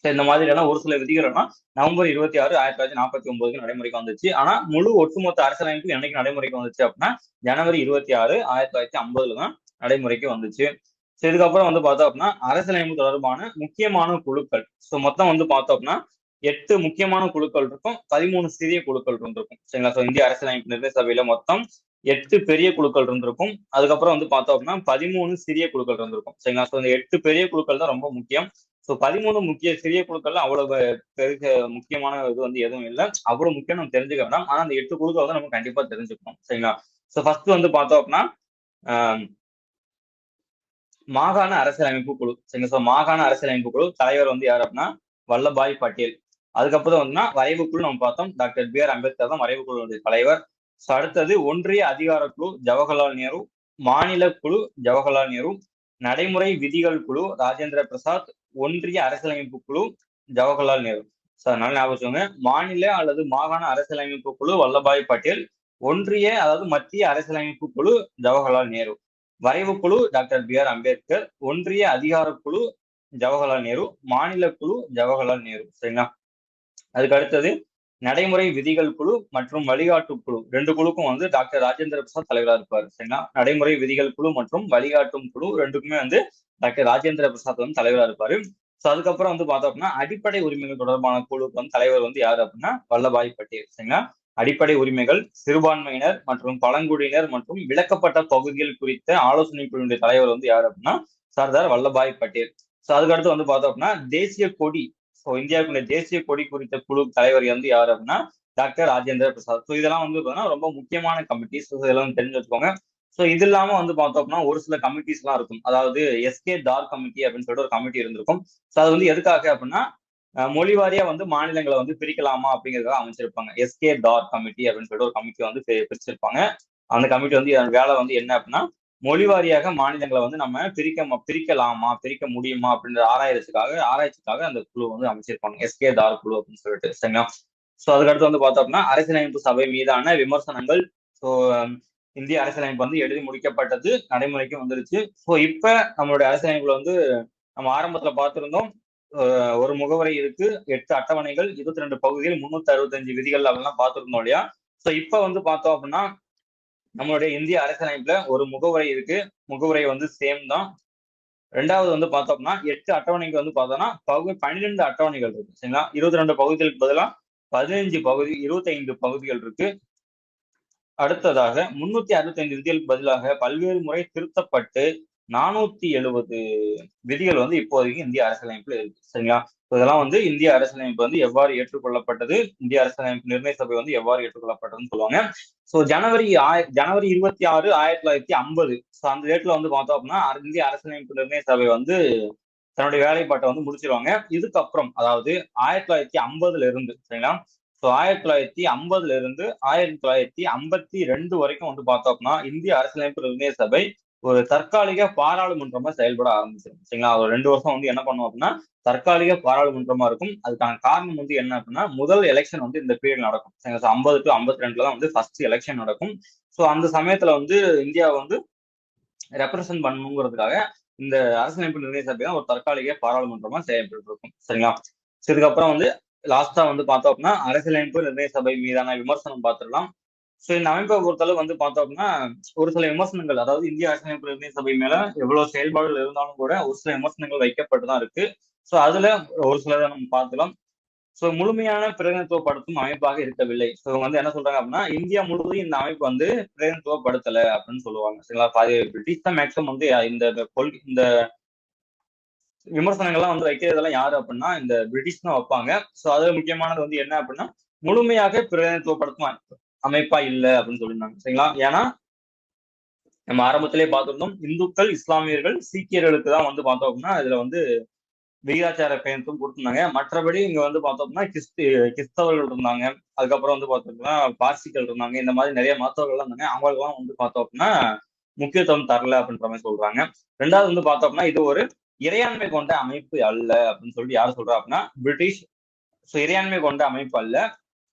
இந்த மாதிரி எல்லாம் ஒரு சில விதிகள் எல்லாம் நவம்பர் 26, 1949 நடைமுறைக்கு வந்துச்சு. ஆனா முழு ஒட்டுமொத்த அரசியலமைப்பு என்னைக்கு நடைமுறைக்கு வந்துச்சு அப்படின்னா ஜனவரி 26, 1950 தான் நடைமுறைக்கு வந்துச்சு. இதுக்கப்புறம் வந்து பார்த்தோம் அப்படின்னா அரசியலமைப்பு தொடர்பான முக்கியமான குழுக்கள். மொத்தம் வந்து பார்த்தோம் அப்படின்னா 8 முக்கியமான குழுக்கள் இருக்கும், 13 சிறிய குழுக்கள் இருக்கும் சரிங்களா. இந்திய அரசியலமைப்பு நிர்ணய சபையில மொத்தம் 8 பெரிய குழுக்கள் இருந்திருக்கும். அதுக்கப்புறம் வந்து பார்த்தோம் அப்படின்னா 13 சிறிய குழுக்கள் இருந்திருக்கும். சரிங்களா? ஸோ இந்த 8 பெரிய குழுக்கள் தான் ரொம்ப முக்கியம். ஸோ 13 முக்கிய சிறிய குழுக்கள்ல அவ்வளவு பெரிய முக்கியமான இது வந்து எதுவும் இல்லை. அவ்வளவு முக்கியம் நம்ம தெரிஞ்சுக்க வேண்டாம். ஆனா அந்த 8 குழுக்கள் வந்து நம்ம கண்டிப்பா தெரிஞ்சுக்கணும். சரிங்களா? ஸோ ஃபர்ஸ்ட் வந்து பார்த்தோம் அப்படின்னா ஆஹ் மாகாண அரசியலமைப்பு குழு. சரிங்களா? ஸோ மாகாண அரசியலமைப்பு குழு தலைவர் வந்து யார் அப்படின்னா வல்லபாய் பட்டேல். அதுக்கப்புறம் வந்து வரைவு குழு நம்ம பார்த்தோம். டாக்டர் பி ஆர் அம்பேத்கர் தான் வரைவு குழுவுடைய தலைவர். ஸோ அடுத்தது ஒன்றிய அதிகார குழு ஜவஹர்லால் நேரு, மாநில குழு ஜவஹர்லால் நேரு, நடைமுறை விதிகள் குழு ராஜேந்திர பிரசாத், ஒன்றிய அரசியலமைப்பு குழு ஜவஹர்லால் நேரு. ஸோ அதனால ஞாபகம் வச்சுக்கோங்க. மாநில அல்லது மாகாண அரசியலமைப்பு குழு வல்லபாய் பட்டேல், ஒன்றிய அதாவது மத்திய அரசியலமைப்பு குழு ஜவஹர்லால் நேரு, வரைவு குழு டாக்டர் பி ஆர் அம்பேத்கர், ஒன்றிய அதிகார குழு ஜவஹர்லால் நேரு, மாநில குழு ஜவஹர்லால் நேரு. சரிங்களா? அதுக்கு அடுத்தது நடைமுறை விதிகள் குழு மற்றும் வழிகாட்டு குழு, ரெண்டு குழுக்கும் வந்து டாக்டர் ராஜேந்திர பிரசாத் தலைவராக இருப்பார். சரிங்களா? நடைமுறை விதிகள் குழு மற்றும் வழிகாட்டும் குழு ரெண்டுக்குமே வந்து டாக்டர் ராஜேந்திர பிரசாத் வந்து தலைவராக இருப்பாரு. ஸோ அதுக்கப்புறம் வந்து பார்த்தோம் அப்படின்னா அடிப்படை உரிமைகள் தொடர்பான குழுக்கு வந்து தலைவர் வந்து யாரு அப்படின்னா வல்லபாய் பட்டேல். சரிங்களா? அடிப்படை உரிமைகள், சிறுபான்மையினர் மற்றும் பழங்குடியினர் மற்றும் விலக்கப்பட்ட பகுதிகள் குறித்த ஆலோசனை குழுவினுடைய தலைவர் வந்து யாரு அப்படின்னா சர்தார் வல்லபாய் பட்டேல். ஸோ அதுக்கடுத்து வந்து பார்த்தோம் அப்படின்னா தேசிய கொடி, ஸோ இந்தியாவுக்குள்ள தேசிய கொடி குறித்த குழு தலைவர் வந்து யாரு அப்படின்னா டாக்டர் ராஜேந்திர பிரசாத். ஸோ இதெல்லாம் வந்து பார்த்தீங்கன்னா ரொம்ப முக்கியமான கமிட்டிஸ். இதெல்லாம் தெரிஞ்சு வச்சுக்கோங்க. ஸோ இது இல்லாம வந்து பார்த்தோம் அப்படின்னா ஒரு சில கமிட்டிஸ் எல்லாம் இருக்கும். அதாவது எஸ்கே தார் கமிட்டி அப்படின்னு சொல்லிட்டு ஒரு கமிட்டி இருந்திருக்கும். ஸோ அது வந்து எதுக்காக அப்படின்னா மொழி வாரியா வந்து மாநிலங்களை வந்து பிரிக்கலாமா அப்படிங்கிறதுக்காக அமைச்சிருப்பாங்க. எஸ்கே தார் கமிட்டி அப்படின்னு சொல்லிட்டு ஒரு கமிட்டி வந்து பிரிச்சிருப்பாங்க. அந்த கமிட்டி வந்து வேலை வந்து என்ன அப்படின்னா மொழி வாரியாக மாநிலங்களை வந்து நம்ம பிரிக்கலாமா, பிரிக்க முடியுமா அப்படின்ற ஆராய்ச்சிக்காக அந்த குழு வந்து அமைச்சிருப்பாங்க. எஸ்கே தார் குழு அப்படின்னு சொல்லிட்டு. சரிங்களா? ஸோ அதுக்கடுத்து வந்து பார்த்தோம் அப்படின்னா அரசியலமைப்பு சபை மீதான விமர்சனங்கள். ஸோ இந்திய அரசியலமைப்பு வந்து எழுதி முடிக்கப்பட்டது, நடைமுறைக்கு வந்துருச்சு. ஸோ இப்ப நம்மளுடைய அரசியலமைப்புல வந்து நம்ம ஆரம்பத்துல பார்த்திருந்தோம். ஒரு முகவரை இருக்கு, 8 அட்டவணைகள், 22 பகுதிகள், 365 விதிகள் அப்படிலாம் பார்த்திருந்தோம் இல்லையா? ஸோ இப்ப வந்து பார்த்தோம் அப்படின்னா நம்மளுடைய இந்திய அரசியலமைப்புல ஒரு முகவுரை இருக்கு. முகவுரை வந்து சேம் தான். ரெண்டாவது வந்து பார்த்தோம்னா 8 அட்டவணைக்கு வந்து பார்த்தோம்னா 12 அட்டவணைகள் இருக்கு. சரிங்களா? 22 பகுதிகளுக்கு பதிலாக 25 பகுதிகள் இருக்கு. அடுத்ததாக 365 விதிகளுக்கு பதிலாக பல்வேறு முறை திருத்தப்பட்டு 470 விதிகள் வந்து இப்போதைக்கு இந்திய அரசியலமைப்புல இருக்கு. சரிங்களா? இதெல்லாம் வந்து இந்திய அரசியலமைப்பு வந்து எவ்வாறு ஏற்றுக்கொள்ளப்பட்டது, இந்திய அரசியலமைப்பு நிர்ணய சபை வந்து எவ்வாறு ஏற்றுக்கொள்ளப்பட்டதுன்னு சொல்லுவாங்க. ஸோ ஜனவரி 26, 1950. ஸோ அந்த டேட்ல வந்து பார்த்தோம் அப்படின்னா இந்திய அரசியலமைப்பு நிர்ணய சபை வந்து தன்னுடைய வேலைப்பாட்டை வந்து முடிச்சிருவாங்க. இதுக்கப்புறம் அதாவது 1950 இருந்து சரிங்களா? ஸோ 1950 இருந்து 1952 வரைக்கும் வந்து பார்த்தோம் அப்படின்னா இந்திய அரசியலமைப்பு நிர்ணய சபை ஒரு தற்காலிக பாராளுமன்றமா செயல்பட ஆரம்பிச்சிடும். சரிங்களா? ஒரு 2 வருஷம் வந்து என்ன பண்ணும் அப்படின்னா தற்காலிக பாராளுமன்றமா இருக்கும். அதுக்கான காரணம் வந்து என்ன அப்படின்னா முதல் எலெக்ஷன் வந்து இந்த பீரியட் நடக்கும். 50 to 52 தான் வந்து ஃபர்ஸ்ட் எலெக்ஷன் நடக்கும். ஸோ அந்த சமயத்துல வந்து இந்தியாவை வந்து ரெப்ரசென்ட் பண்ணணுங்கிறதுக்காக இந்த அரசியலமைப்பு நிர்ணய சபை தான் ஒரு தற்காலிக பாராளுமன்றமா செயல்பட்டு இருக்கும். சரிங்களா? இதுக்கப்புறம் வந்து லாஸ்டா வந்து பார்த்தோம் அப்படின்னா அரசியலமைப்பு நிர்ணய சபை மீதான விமர்சனம் பார்த்துடலாம். ஸோ இந்த அமைப்பை பொறுத்தளவு வந்து பார்த்தோம் அப்படின்னா ஒரு சில விமர்சனங்கள், அதாவது இந்திய அரசியலமைப்பு நிர்ணய சபை மேல எவ்வளவு செயல்பாடுகள் இருந்தாலும் கூட ஒரு சில விமர்சனங்கள் வைக்கப்பட்டு தான் இருக்கு. ஸோ அதுல ஒரு சிலதை நம்ம பார்க்கலாம். ஸோ முழுமையான பிரதிநிதித்துவப்படுத்தும் அமைப்பாக இருக்கவில்லை. ஸோ வந்து என்ன சொல்றாங்க அப்படின்னா இந்தியா முழுவதும் இந்த அமைப்பு வந்து பிரதிநிதித்துவப்படுத்தலை அப்படின்னு சொல்லுவாங்க. சரிங்களா? பிரிட்டிஷ் தான் மேக்ஸிமம் வந்து இந்த விமர்சனங்கள்லாம் வந்து வைக்கிறதெல்லாம் யாரு அப்படின்னா இந்த பிரிட்டிஷ் தான் வைப்பாங்க. ஸோ அதுல முக்கியமானது வந்து என்ன அப்படின்னா முழுமையாக பிரதிநிதித்துவப்படுத்தும் அமைப்பா இல்லை அப்படின்னு சொல்லியிருந்தாங்க. சரிங்களா? ஏன்னா நம்ம ஆரம்பத்திலே பார்த்திருந்தோம் இந்துக்கள், இஸ்லாமியர்கள், சீக்கியர்களுக்கு தான் வந்து பார்த்தோம் அப்படின்னா இதுல வந்து விகிதாச்சார பயணத்தும் கொடுத்திருந்தாங்க. மற்றபடி இங்க வந்து பார்த்தோம்னா கிறிஸ்தவர்கள் இருந்தாங்க. அதுக்கப்புறம் வந்து பார்த்தோம்னா பார்சிகள் இருந்தாங்க. இந்த மாதிரி நிறைய மதத்தவர்கள் இருந்தாங்க. அவங்களுக்கெல்லாம் வந்து பார்த்தோம் அப்படின்னா முக்கியத்துவம் தரல அப்படின்ற மாதிரி சொல்றாங்க. ரெண்டாவது வந்து பார்த்தோம் அப்படின்னா இது ஒரு இறையாண்மை கொண்ட அமைப்பு அல்ல அப்படின்னு சொல்லிட்டு யாரு சொல்றா அப்படின்னா பிரிட்டிஷ். ஸோ இறையாண்மை கொண்ட அமைப்பு அல்ல,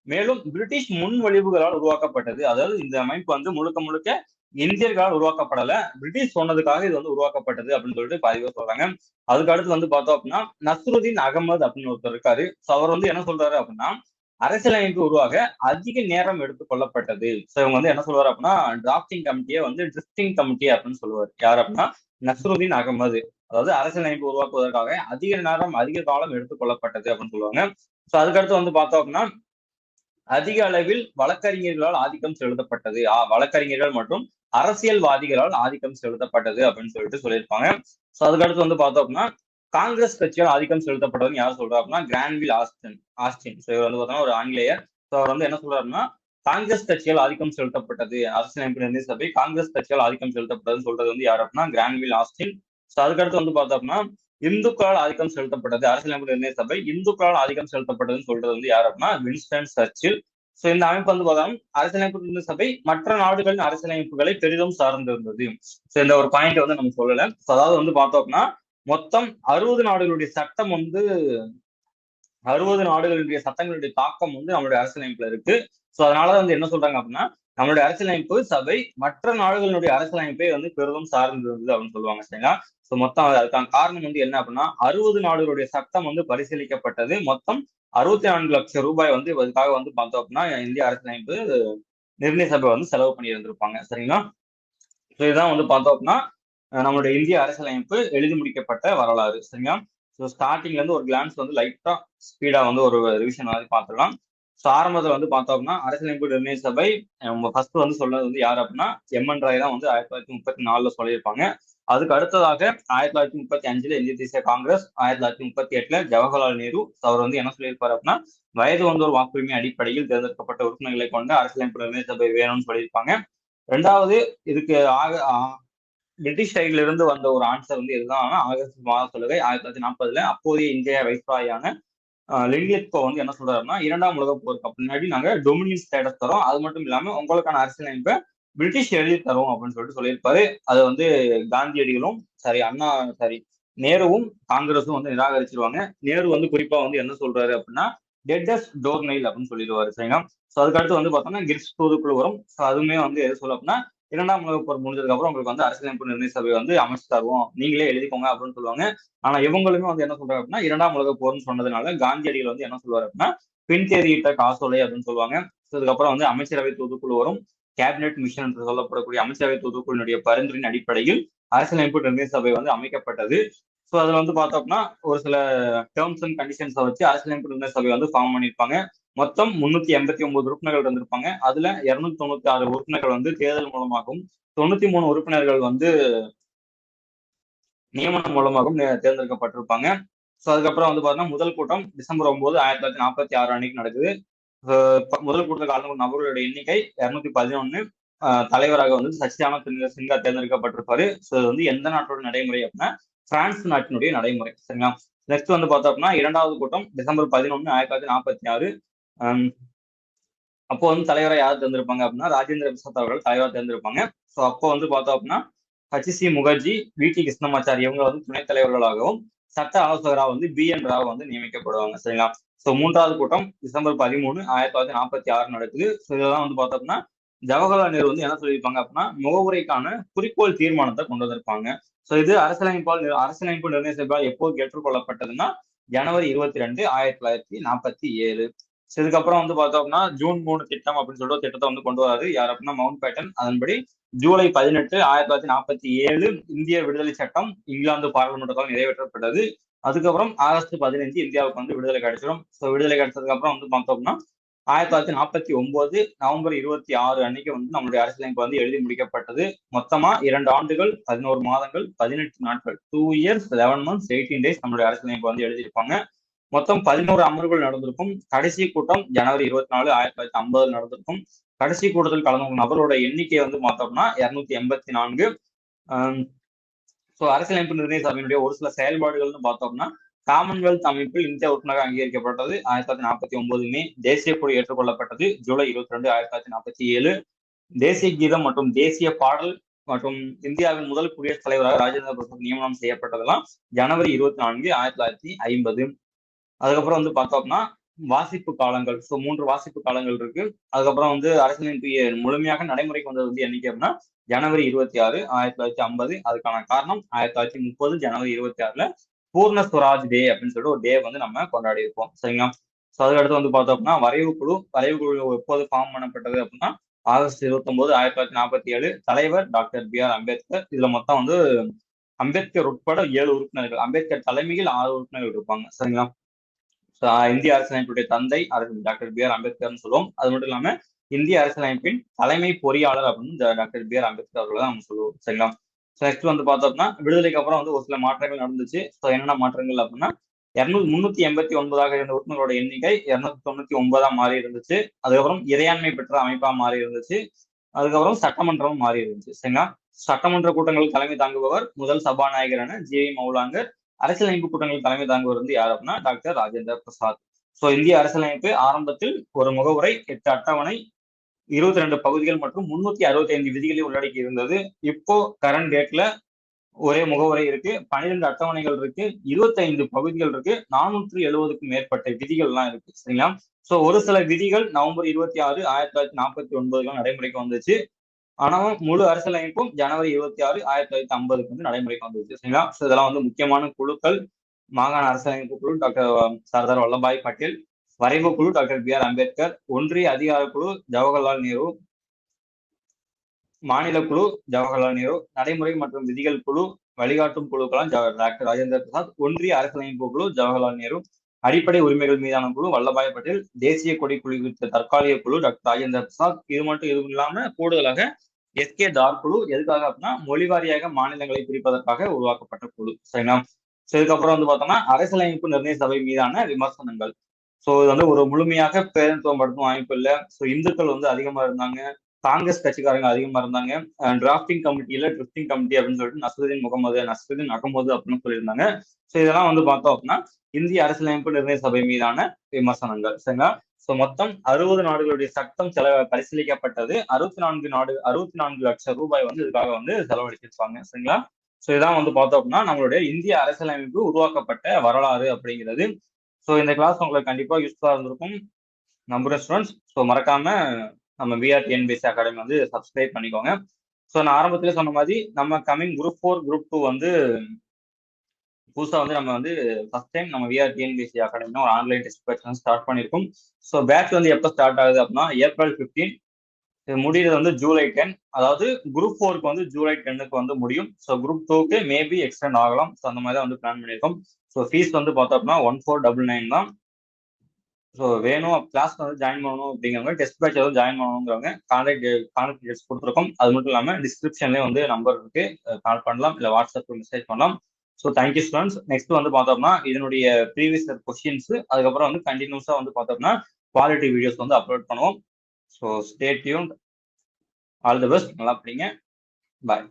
மேலும் பிரிட்டிஷ் முன்மொழிவுகளால் உருவாக்கப்பட்டது. அதாவது இந்த அமைப்பு வந்து முழுக்க முழுக்க இந்தியர்களால் உருவாக்கப்படல, பிரிட்டிஷ் சொன்னதுக்காக இது வந்து உருவாக்கப்பட்டது அப்படின்னு சொல்லிட்டு பதிவு சொல்றாங்க. அதுக்கு அடுத்து வந்து பார்த்தோம் அப்படின்னா நஸ்ருதீன் அகமது அப்படின்னு ஒருத்தர் இருக்காரு. ஸோ அவர் வந்து என்ன சொல்றாரு அப்படின்னா அரசியலமைப்பு உருவாக அதிக நேரம் எடுத்துக்கொள்ளப்பட்டது. ஸோ இவங்க வந்து என்ன சொல்றாரு அப்படின்னா டிராப்டிங் கமிட்டியை வந்து ட்ரிஃப்டிங் கமிட்டி அப்படின்னு சொல்லுவார். யார் அப்படின்னா நஸ்ருதீன் அகமது. அதாவது அரசியலமைப்பு உருவாக்குவதற்காக அதிக காலம் எடுத்துக்கொள்ளப்பட்டது அப்படின்னு சொல்லுவாங்க. ஸோ அதுக்கடுத்து வந்து பார்த்தோம் அப்படின்னா அதிக அளவில் வழக்கறிஞர்களால் ஆதிக்கம் செலுத்தப்பட்டது. வழக்கறிஞர்கள் மற்றும் அரசியல்வாதிகளால் ஆதிக்கம் செலுத்தப்பட்டது அப்படின்னு சொல்லிட்டு சொல்லியிருப்பாங்க. ஸோ அதுக்கடுத்து வந்து பார்த்தோம் அப்படின்னா காங்கிரஸ் கட்சியால் ஆதிக்கம் செலுத்தப்பட்டதுன்னு யார் சொல்றா அப்படின்னா கிரான்வில் ஆஸ்டின். ஸோ இவர் வந்து பார்த்தோம்னா ஒரு ஆங்கிலேயர். ஸோ அவர் வந்து என்ன சொல்றாருன்னா காங்கிரஸ் கட்சியால் ஆதிக்கம் செலுத்தப்பட்டது, அரசியலமைப்பு நிர்ணய சபை காங்கிரஸ் கட்சியால் ஆதிக்கம் செலுத்தப்பட்டதுன்னு சொல்றது வந்து யார் அப்படின்னா கிரான்வில் ஆஸ்டின். ஸோ அதுக்கடுத்து வந்து பார்த்தோம்னா இந்துக்களால் ஆதிக்கம் செலுத்தப்பட்டது, அரசியலமைப்பு நிர்ணய சபை இந்துக்களால் ஆதிக்கம் செலுத்தப்பட்டதுன்னு சொல்றது வந்து யார் அப்படின்னா வின்ஸ்டன் சர்ச்சில். ஸோ இந்த அமைப்பு வந்து பார்த்தோம் அரசியலமைப்பு நிர்ணய சபை மற்ற நாடுகளின் அரசியலமைப்புகளை பெரிதும் சார்ந்திருந்தது. ஸோ இந்த ஒரு பாயிண்ட் வந்து நம்ம சொல்லல. அதாவது வந்து பார்த்தோம்னா மொத்தம் 60 நாடுகளுடைய சட்டம் வந்து 60 நாடுகளுடைய சட்டங்களுடைய தாக்கம் வந்து நம்மளுடைய அரசியலமைப்புல இருக்கு. ஸோ அதனால வந்து என்ன சொல்றாங்க அப்படின்னா நம்மளுடைய அரசியலமைப்பு சபை மற்ற நாடுகளுடைய அரசியலமைப்பை வந்து பெரிதும் சார்ந்து இருந்தது அப்படின்னு சொல்லுவாங்க சரிங்களா. ஸோ மொத்தம் அதுக்கான காரணம் வந்து என்ன அப்படின்னா 60 நாடுகளுடைய சட்டம் வந்து பரிசீலிக்கப்பட்டது. மொத்தம் 64 லட்சம் ரூபாய் வந்து இதுக்காக வந்து பார்த்தோம் அப்படின்னா இந்திய அரசியலமைப்பு நிர்ணய சபை வந்து செலவு பண்ணி இருந்திருப்பாங்க சரிங்களா. ஸோ இதுதான் வந்து பார்த்தோம் அப்படின்னா நம்மளுடைய இந்திய அரசியலமைப்பு எழுதி முடிக்கப்பட்ட வரலாறு சரிங்களா. ஸோ ஸ்டார்டிங்ல இருந்து ஒரு கிளான்ஸ் வந்து லைட்டா ஸ்பீடா வந்து ஒரு ரிவிஷன் மாதிரி பார்த்துக்கலாம். ஸோ ஆரம்பத்தில் வந்து பார்த்தோம் அப்படின்னா அரசியலமைப்பு நிர்ணய சபை ஃபர்ஸ்ட் வந்து சொல்றது வந்து யார் அப்படின்னா எம்என் ராய் தான் வந்து 1934 சொல்லியிருப்பாங்க. அதுக்கு அடுத்ததாக 1935 இந்திய தேசிய காங்கிரஸ், 1938 ஜவஹர்லால் நேரு. அவர் வந்து என்ன சொல்லியிருப்பாரு அப்படின்னா வயது வந்தோர் வாக்குரிமை அடிப்படையில் தேர்ந்தெடுக்கப்பட்ட உறுப்பினர்களை கொண்ட அரசியலமைப்பு நிர்ணய சபை வேணும்னு சொல்லியிருப்பாங்க. ரெண்டாவது இதுக்கு பிரிட்டிஷ் சைட்ல இருந்து வந்த ஒரு ஆன்சர் வந்து எதுதான் ஆகஸ்ட் மாத சொல்லுகை 1940 அப்போதைய இந்திய வைஸ்ராயான லின்லித்கோ வந்து என்ன சொல்றாருன்னா 2ஆம் உலக போருக்கு பின்னாடி நாங்க டொமினியன் ஸ்டேட்டஸ் தரோம், அது மட்டும் இல்லாம உங்களுக்கான அரசியலமைப்பை பிரிட்டிஷ் எழுதி தரும் அப்படின்னு சொல்லிட்டு சொல்லியிருப்பாரு. அது வந்து காந்தியடிகளும் நேருவும் காங்கிரஸும் வந்து நிராகரிச்சிருவாங்க. நேரு வந்து குறிப்பா வந்து என்ன சொல்றாரு அப்படின்னா டெட்டஸ் டோர் நெயில் அப்படின்னு சொல்லிடுவாரு சரிங்களா. ஸோ அதுக்கடுத்து வந்து பார்த்தோம்னா கிரிப்ஸ் தூதுக்குழு வரும். ஸோ அதுவுமே வந்து எது சொல்ல அப்படின்னா 2ஆம் உலக போர் முடிஞ்சதுக்கு அப்புறம் உங்களுக்கு வந்து அரசியலமைப்பு நிர்ணய சபை வந்து அமைச்சு தருவோம், நீங்களே எழுதிக்கோங்க அப்படின்னு சொல்லுவாங்க. ஆனா இவங்களுமே வந்து என்ன சொல்றாங்க அப்படின்னா 2ஆம் உலக போர்னு சொன்னதுனால காந்தியடிகள் வந்து என்ன சொல்லுவாரு அப்படின்னா பின்தேதியிட்ட காசோலை அப்படின்னு சொல்லுவாங்க. அதுக்கப்புறம் வந்து அமைச்சரவை தூதுக்குழு வரும். கேபினெட் மிஷன் என்று சொல்லப்படக்கூடிய அமைச்சரவை தூதுக்குழுடைய பரிந்துரையின் அடிப்படையில் அரசியலமைப்பு நிர்ணய சபை வந்து அமைக்கப்பட்டது. ஸோ அதுல வந்து பார்த்தோம்னா ஒரு சில டேர்ம்ஸ் அண்ட் கண்டிஷன்ஸை வச்சு அரசியலமைப்பு நிர்ணய சபை வந்து ஃபார்ம் பண்ணியிருப்பாங்க. மொத்தம் 389 உறுப்பினர்கள் இருந்திருப்பாங்க. அதுல 296 உறுப்பினர்கள் வந்து தேர்தல் மூலமாகவும் 93 உறுப்பினர்கள் வந்து நியமனம் மூலமாகவும் தேர்ந்தெடுக்கப்பட்டிருப்பாங்க. ஸோ அதுக்கப்புறம் வந்து பார்த்தீங்கன்னா முதல் கூட்டம் டிசம்பர் 9 1946 அன்னைக்கு நடக்குது. முதல் கூட்டத்தில் கலந்து கொண்ட நபர்களுடைய எண்ணிக்கை 211. தலைவராக வந்து சச்சிதானந்த சின்ஹா தேர்ந்தெடுக்கப்பட்டிருப்பாரு. ஸோ இது வந்து எந்த நாட்டோட நடைமுறை அப்படின்னா பிரான்ஸ் நாட்டினுடைய நடைமுறை சரிங்களா. நெக்ஸ்ட் வந்து பார்த்தோம் அப்படின்னா 2வது கூட்டம் டிசம்பர் 11 1946. அப்போ வந்து தலைவரை யார் தேர்ந்தெடுப்பாங்க அப்படின்னா ராஜேந்திர பிரசாத் அவர்கள் தலைவராக தேர்ந்தெடுப்பாங்க. ஸோ அப்போ வந்து பார்த்தோம் அப்படின்னா ஹச்சிசி முகர்ஜி, வி.டி. கிருஷ்ணமாச்சாரி இவங்க வந்து துணைத் தலைவர்களாகவும் சட்ட ஆலோசகராக வந்து பி.என். ராவ் வந்து நியமிக்கப்படுவாங்க சரிங்களா. ஸோ 3வது கூட்டம் டிசம்பர் 13 1946 நடக்குது. ஸோ இதெல்லாம் வந்து பார்த்தோம்னா ஜவஹர்லால் நேரு வந்து என்ன சொல்லியிருப்பாங்க அப்படின்னா முகவுரைக்கான குறிக்கோள் தீர்மானத்தை கொண்டு வந்திருப்பாங்க. ஸோ இது அரசியலமைப்பு நிர்ணய சபையால் எப்போது ஏற்றுக்கொள்ளப்பட்டதுன்னா ஜனவரி 22 1947. இதுக்கப்புறம் வந்து பார்த்தோம்னா ஜூன் 3 திட்டம் அப்படின்னு சொல்லிட்டு திட்டத்தை வந்து கொண்டு வராது யார் அப்படின்னா மவுண்ட் பேட்டன். அதன்படி ஜூலை 18 1947 இந்திய விடுதலை சட்டம் இங்கிலாந்து பாராளுமன்றத்தால் நிறைவேற்றப்பட்டது. அதுக்கப்புறம் ஆகஸ்ட் 15 இந்தியாவுக்கு வந்து விடுதலை கிடைச்சிடும். ஸோ விடுதலை கிடைச்சதுக்கு அப்புறம் வந்து பார்த்தோம்னா 1949 நவம்பர் 26 அன்னைக்கு வந்து நம்மளுடைய அரசியலமைப்பு வந்து எழுதி முடிக்கப்பட்டது. மொத்தமா 2 ஆண்டுகள் 11 மாதங்கள் 18 நாட்கள் 2 years 11 months 18 days நம்மளுடைய அரசியலமைப்பு வந்து எழுதியிருப்பாங்க. மொத்தம் 11 அமர்வுகள் நடந்திருக்கும். கடைசி கூட்டம் ஜனவரி 24 1950 நடந்திருக்கும். கடைசி கூட்டத்தில் கலந்து கொண்ட நபரோட எண்ணிக்கை வந்து பார்த்தோம்னா 284. ஸோ அரசியலமைப்பு நிர்ணய சபையினுடைய ஒரு சில செயல்பாடுகள்னு பார்த்தோம்னா காமன்வெல்த் அமைப்பில் இந்தியா உறுப்பினராக அங்கீகரிக்கப்பட்டது 1949 மே. தேசிய கொடி ஏற்றுக்கொள்ளப்பட்டது ஜூலை 22 1947. தேசிய கீதம் மற்றும் தேசிய பாடல் மற்றும் இந்தியாவின் முதல் குடியரசுத் தலைவராக ராஜேந்திர பிரசாத் நியமனம் செய்யப்பட்டதெல்லாம் ஜனவரி 24 1950. அதுக்கப்புறம் வந்து பார்த்தோம்னா வாசிப்பு காலங்கள். ஸோ 3 வாசிப்பு காலங்கள் இருக்கு. அதுக்கப்புறம் வந்து அரசியலமைப்பு முழுமையாக நடைமுறைக்கு வந்தது வந்து என்னைக்கு அப்படின்னா ஜனவரி 26 1950. அதுக்கான காரணம் 1930 ஜனவரி 26 பூர்ண ஸ்வராஜ் டே அப்படின்னு சொல்லிட்டு ஒரு டே வந்து நம்ம கொண்டாடி இருப்போம் சரிங்களா. ஸோ அதுக்கடுத்து வந்து பார்த்தோம் அப்படின்னா வரைவு குழு எப்போது ஃபார்ம் பண்ணப்பட்டது அப்படின்னா ஆகஸ்ட் 29 1947. தலைவர் டாக்டர் பி.ஆர். அம்பேத்கர். இதுல மொத்தம் வந்து அம்பேத்கர் உட்பட 7 உறுப்பினர்கள், அம்பேத்கர் தலைமையில் 6 உறுப்பினர்கள் இருப்பாங்க சரிங்களா. ஸோ இந்திய அரசியலமைப்புடைய தந்தை டாக்டர் பி.ஆர். அம்பேத்கர்னு சொல்லுவோம். அது மட்டும் இல்லாம இந்திய அரசியலமைப்பின் தலைமை பொறியாளர் அப்படின்னு டாக்டர் பி.ஆர். அம்பேத்கர் அவர்களை தான் நம்ம சொல்லுவோம். சரிங்களா? நெக்ஸ்ட் வந்து பார்த்தோம்னா விடுதலைக்கு அப்புறம் வந்து ஒரு சில மாற்றங்கள் நடந்துச்சு. ஸோ என்னென்ன மாற்றங்கள் அப்படின்னா 389 இருந்த உறுப்பினர்களோட எண்ணிக்கை 299 மாறி இருந்துச்சு. அதுக்கப்புறம் இறையாண்மை பெற்ற அமைப்பா மாறி இருந்துச்சு. அதுக்கப்புறம் சட்டமன்றமும் மாறி இருந்துச்சு. சரிங்களா? சட்டமன்ற கூட்டங்களுக்கு தலைமை தாங்குபவர் முதல் சபாநாயகரான ஜி.வி. மௌலாங்கர். அரசியலமைப்பு கூட்டங்களுக்கு தலைமை தாங்குபவர் வந்து யார் அப்படின்னா டாக்டர் ராஜேந்திர பிரசாத். சோ இந்திய அரசியலமைப்பு ஆரம்பத்தில் ஒரு முகவுரை, 8 அட்டவணை, 22 பகுதிகள் மற்றும் 365 விதிகளை உள்ளடக்கி இருந்தது. இப்போ கரண்ட் டேட்ல ஒரே முகவுரை இருக்கு, 12 அட்டவணைகள் இருக்கு, 25 பகுதிகள் இருக்கு, 470க்கும் மேற்பட்ட விதிகள் எல்லாம் இருக்கு. சரிங்களா? சோ ஒரு சில விதிகள் நவம்பர் 26, 1949 நடைமுறைக்கு வந்துச்சு. ஆனா முழு அரசியலமைப்பும் ஜனவரி 26, 1950 வந்து நடைமுறைக்கு வந்துச்சு. சரிங்களா? சோ இதெல்லாம் வந்து முக்கியமான குழுக்கள். மாகாண அரசியலமைப்பு குழு டாக்டர் சர்தார் வல்லபாய் பட்டேல், வரைவு குழு டாக்டர் பி.ஆர். அம்பேத்கர், ஒன்றிய அதிகார குழு ஜவஹர்லால் நேரு, மாநில குழு ஜவஹர்லால் நேரு, நடைமுறை மற்றும் விதிகள் குழு வழிகாட்டும் குழுக்கெல்லாம் டாக்டர் ராஜேந்திர பிரசாத், ஒன்றிய அரசியலமைப்பு குழு ஜவஹர்லால் நேரு, அடிப்படை உரிமைகள் மீதான குழு வல்லபாய் பட்டேல், தேசிய கொடி குழு குறித்த தற்காலிக குழு டாக்டர் ராஜேந்திர பிரசாத். இது மட்டும் எதுவும் இல்லாம கூடுதலாக எஸ்கே தார் குழு எதுக்காக அப்படின்னா மொழிவாரியாக மாநிலங்களை பிரிப்பதற்காக உருவாக்கப்பட்ட குழு. சரிங்களா? ஸோ இதுக்கப்புறம் வந்து பார்த்தோம்னா அரசியலமைப்பு நிர்ணய சபை மீதான விமர்சனங்கள். ஸோ இது வந்து ஒரு முழுமையாக பேரத்துவப்படுத்தும் அமைப்பு இல்லை. ஸோ இந்துக்கள் வந்து அதிகமா இருந்தாங்க, காங்கிரஸ் கட்சிக்காரங்க அதிகமா இருந்தாங்க. டிராப்டிங் கமிட்டியில ட்ரிப்டிங் கமிட்டி அப்படின்னு சொல்லிட்டு நஸ்ருதீன் அகமது அப்படின்னு சொல்லியிருந்தாங்க. ஸோ இதெல்லாம் வந்து பார்த்தோம் அப்படின்னா இந்திய அரசியலமைப்பு நிர்ணய சபை மீதான விமர்சனங்கள். சரிங்களா? ஸோ மொத்தம் 60 நாடுகளுடைய சட்டம் பரிசீலிக்கப்பட்டது. 64 லட்சம் ரூபாய் வந்து இதுக்காக வந்து செலவழிச்சிருப்பாங்க. சரிங்களா? ஸோ இதான் வந்து பார்த்தோம் அப்படின்னா நம்மளுடைய இந்திய அரசியலமைப்பு உருவாக்கப்பட்ட வரலாறு அப்படிங்கிறது. ஸோ இந்த கிளாஸ் உங்களுக்கு கண்டிப்பா யூஸ்ஃபுல்லா இருந்திருக்கும் நம்புறேன் ஸ்டூடெண்ட்ஸ். ஸோ மறக்காம நம்ம விஆர் டிஎன்பிஎஸ்சி அகாடமி வந்து சப்ஸ்கிரைப் பண்ணிக்கோங்க. ஸோ நான் ஆரம்பத்திலே சொன்ன மாதிரி நம்ம கமிங் குரூப் 4, குரூப் 2 வந்து புதுசா வந்து நம்ம வந்து ஃபர்ஸ்ட் டைம் நம்ம விஆர் டிஎன்பிஎஸ்சி அகாடமி ஒரு ஆன்லைன் டெஸ்ட் பேட்ச் வந்து ஸ்டார்ட் பண்ணியிருக்கோம். ஸோ பேட்ச் வந்து எப்போ ஸ்டார்ட் ஆகுது அப்படின்னா ஏப்ரல் 15, முடிகிறது வந்து ஜூலை 10. அதாவது குரூப் 4க்கு வந்து ஜூலை 10க்கு வந்து முடியும். ஸோ குரூப் 2க்கு மேபி எக்ஸ்டெண்ட் ஆகலாம். ஸோ அந்த மாதிரி தான் வந்து பிளான் பண்ணியிருக்கோம். ஸோ ஃபீஸ் வந்து பார்த்தோம் அப்படின்னா 1499 தான். ஸோ வேணும் கிளாஸ் வந்து ஜாயின் பண்ணணும் அப்படிங்கிறவங்க, டெஸ்ட் பேட்ச் எதுவும் ஜாயின் பண்ணணுங்கிறவங்க கான்டாக்ட் டீடைல்ஸ் கொடுத்துருக்கோம். அது மட்டும் இல்லாமல் டிஸ்கிரிப்ஷன்லேயே வந்து நம்பர் இருக்கு, கால் பண்ணலாம், இல்லை வாட்ஸ்அப் மெசேஜ் பண்ணலாம். So thank you students. நெக்ஸ்ட் வந்து பார்த்தோம்னா இதனுடைய ப்ரீவியஸ் கொஸ்டின்ஸ், அதுக்கப்புறம் வந்து கண்டினியூஸாக வந்து பார்த்தோம்னா குவாலிட்டி வீடியோஸ் வந்து அப்லோட் பண்ணுவோம். So stay tuned. All the best. நல்லா படிங்க. பாய்.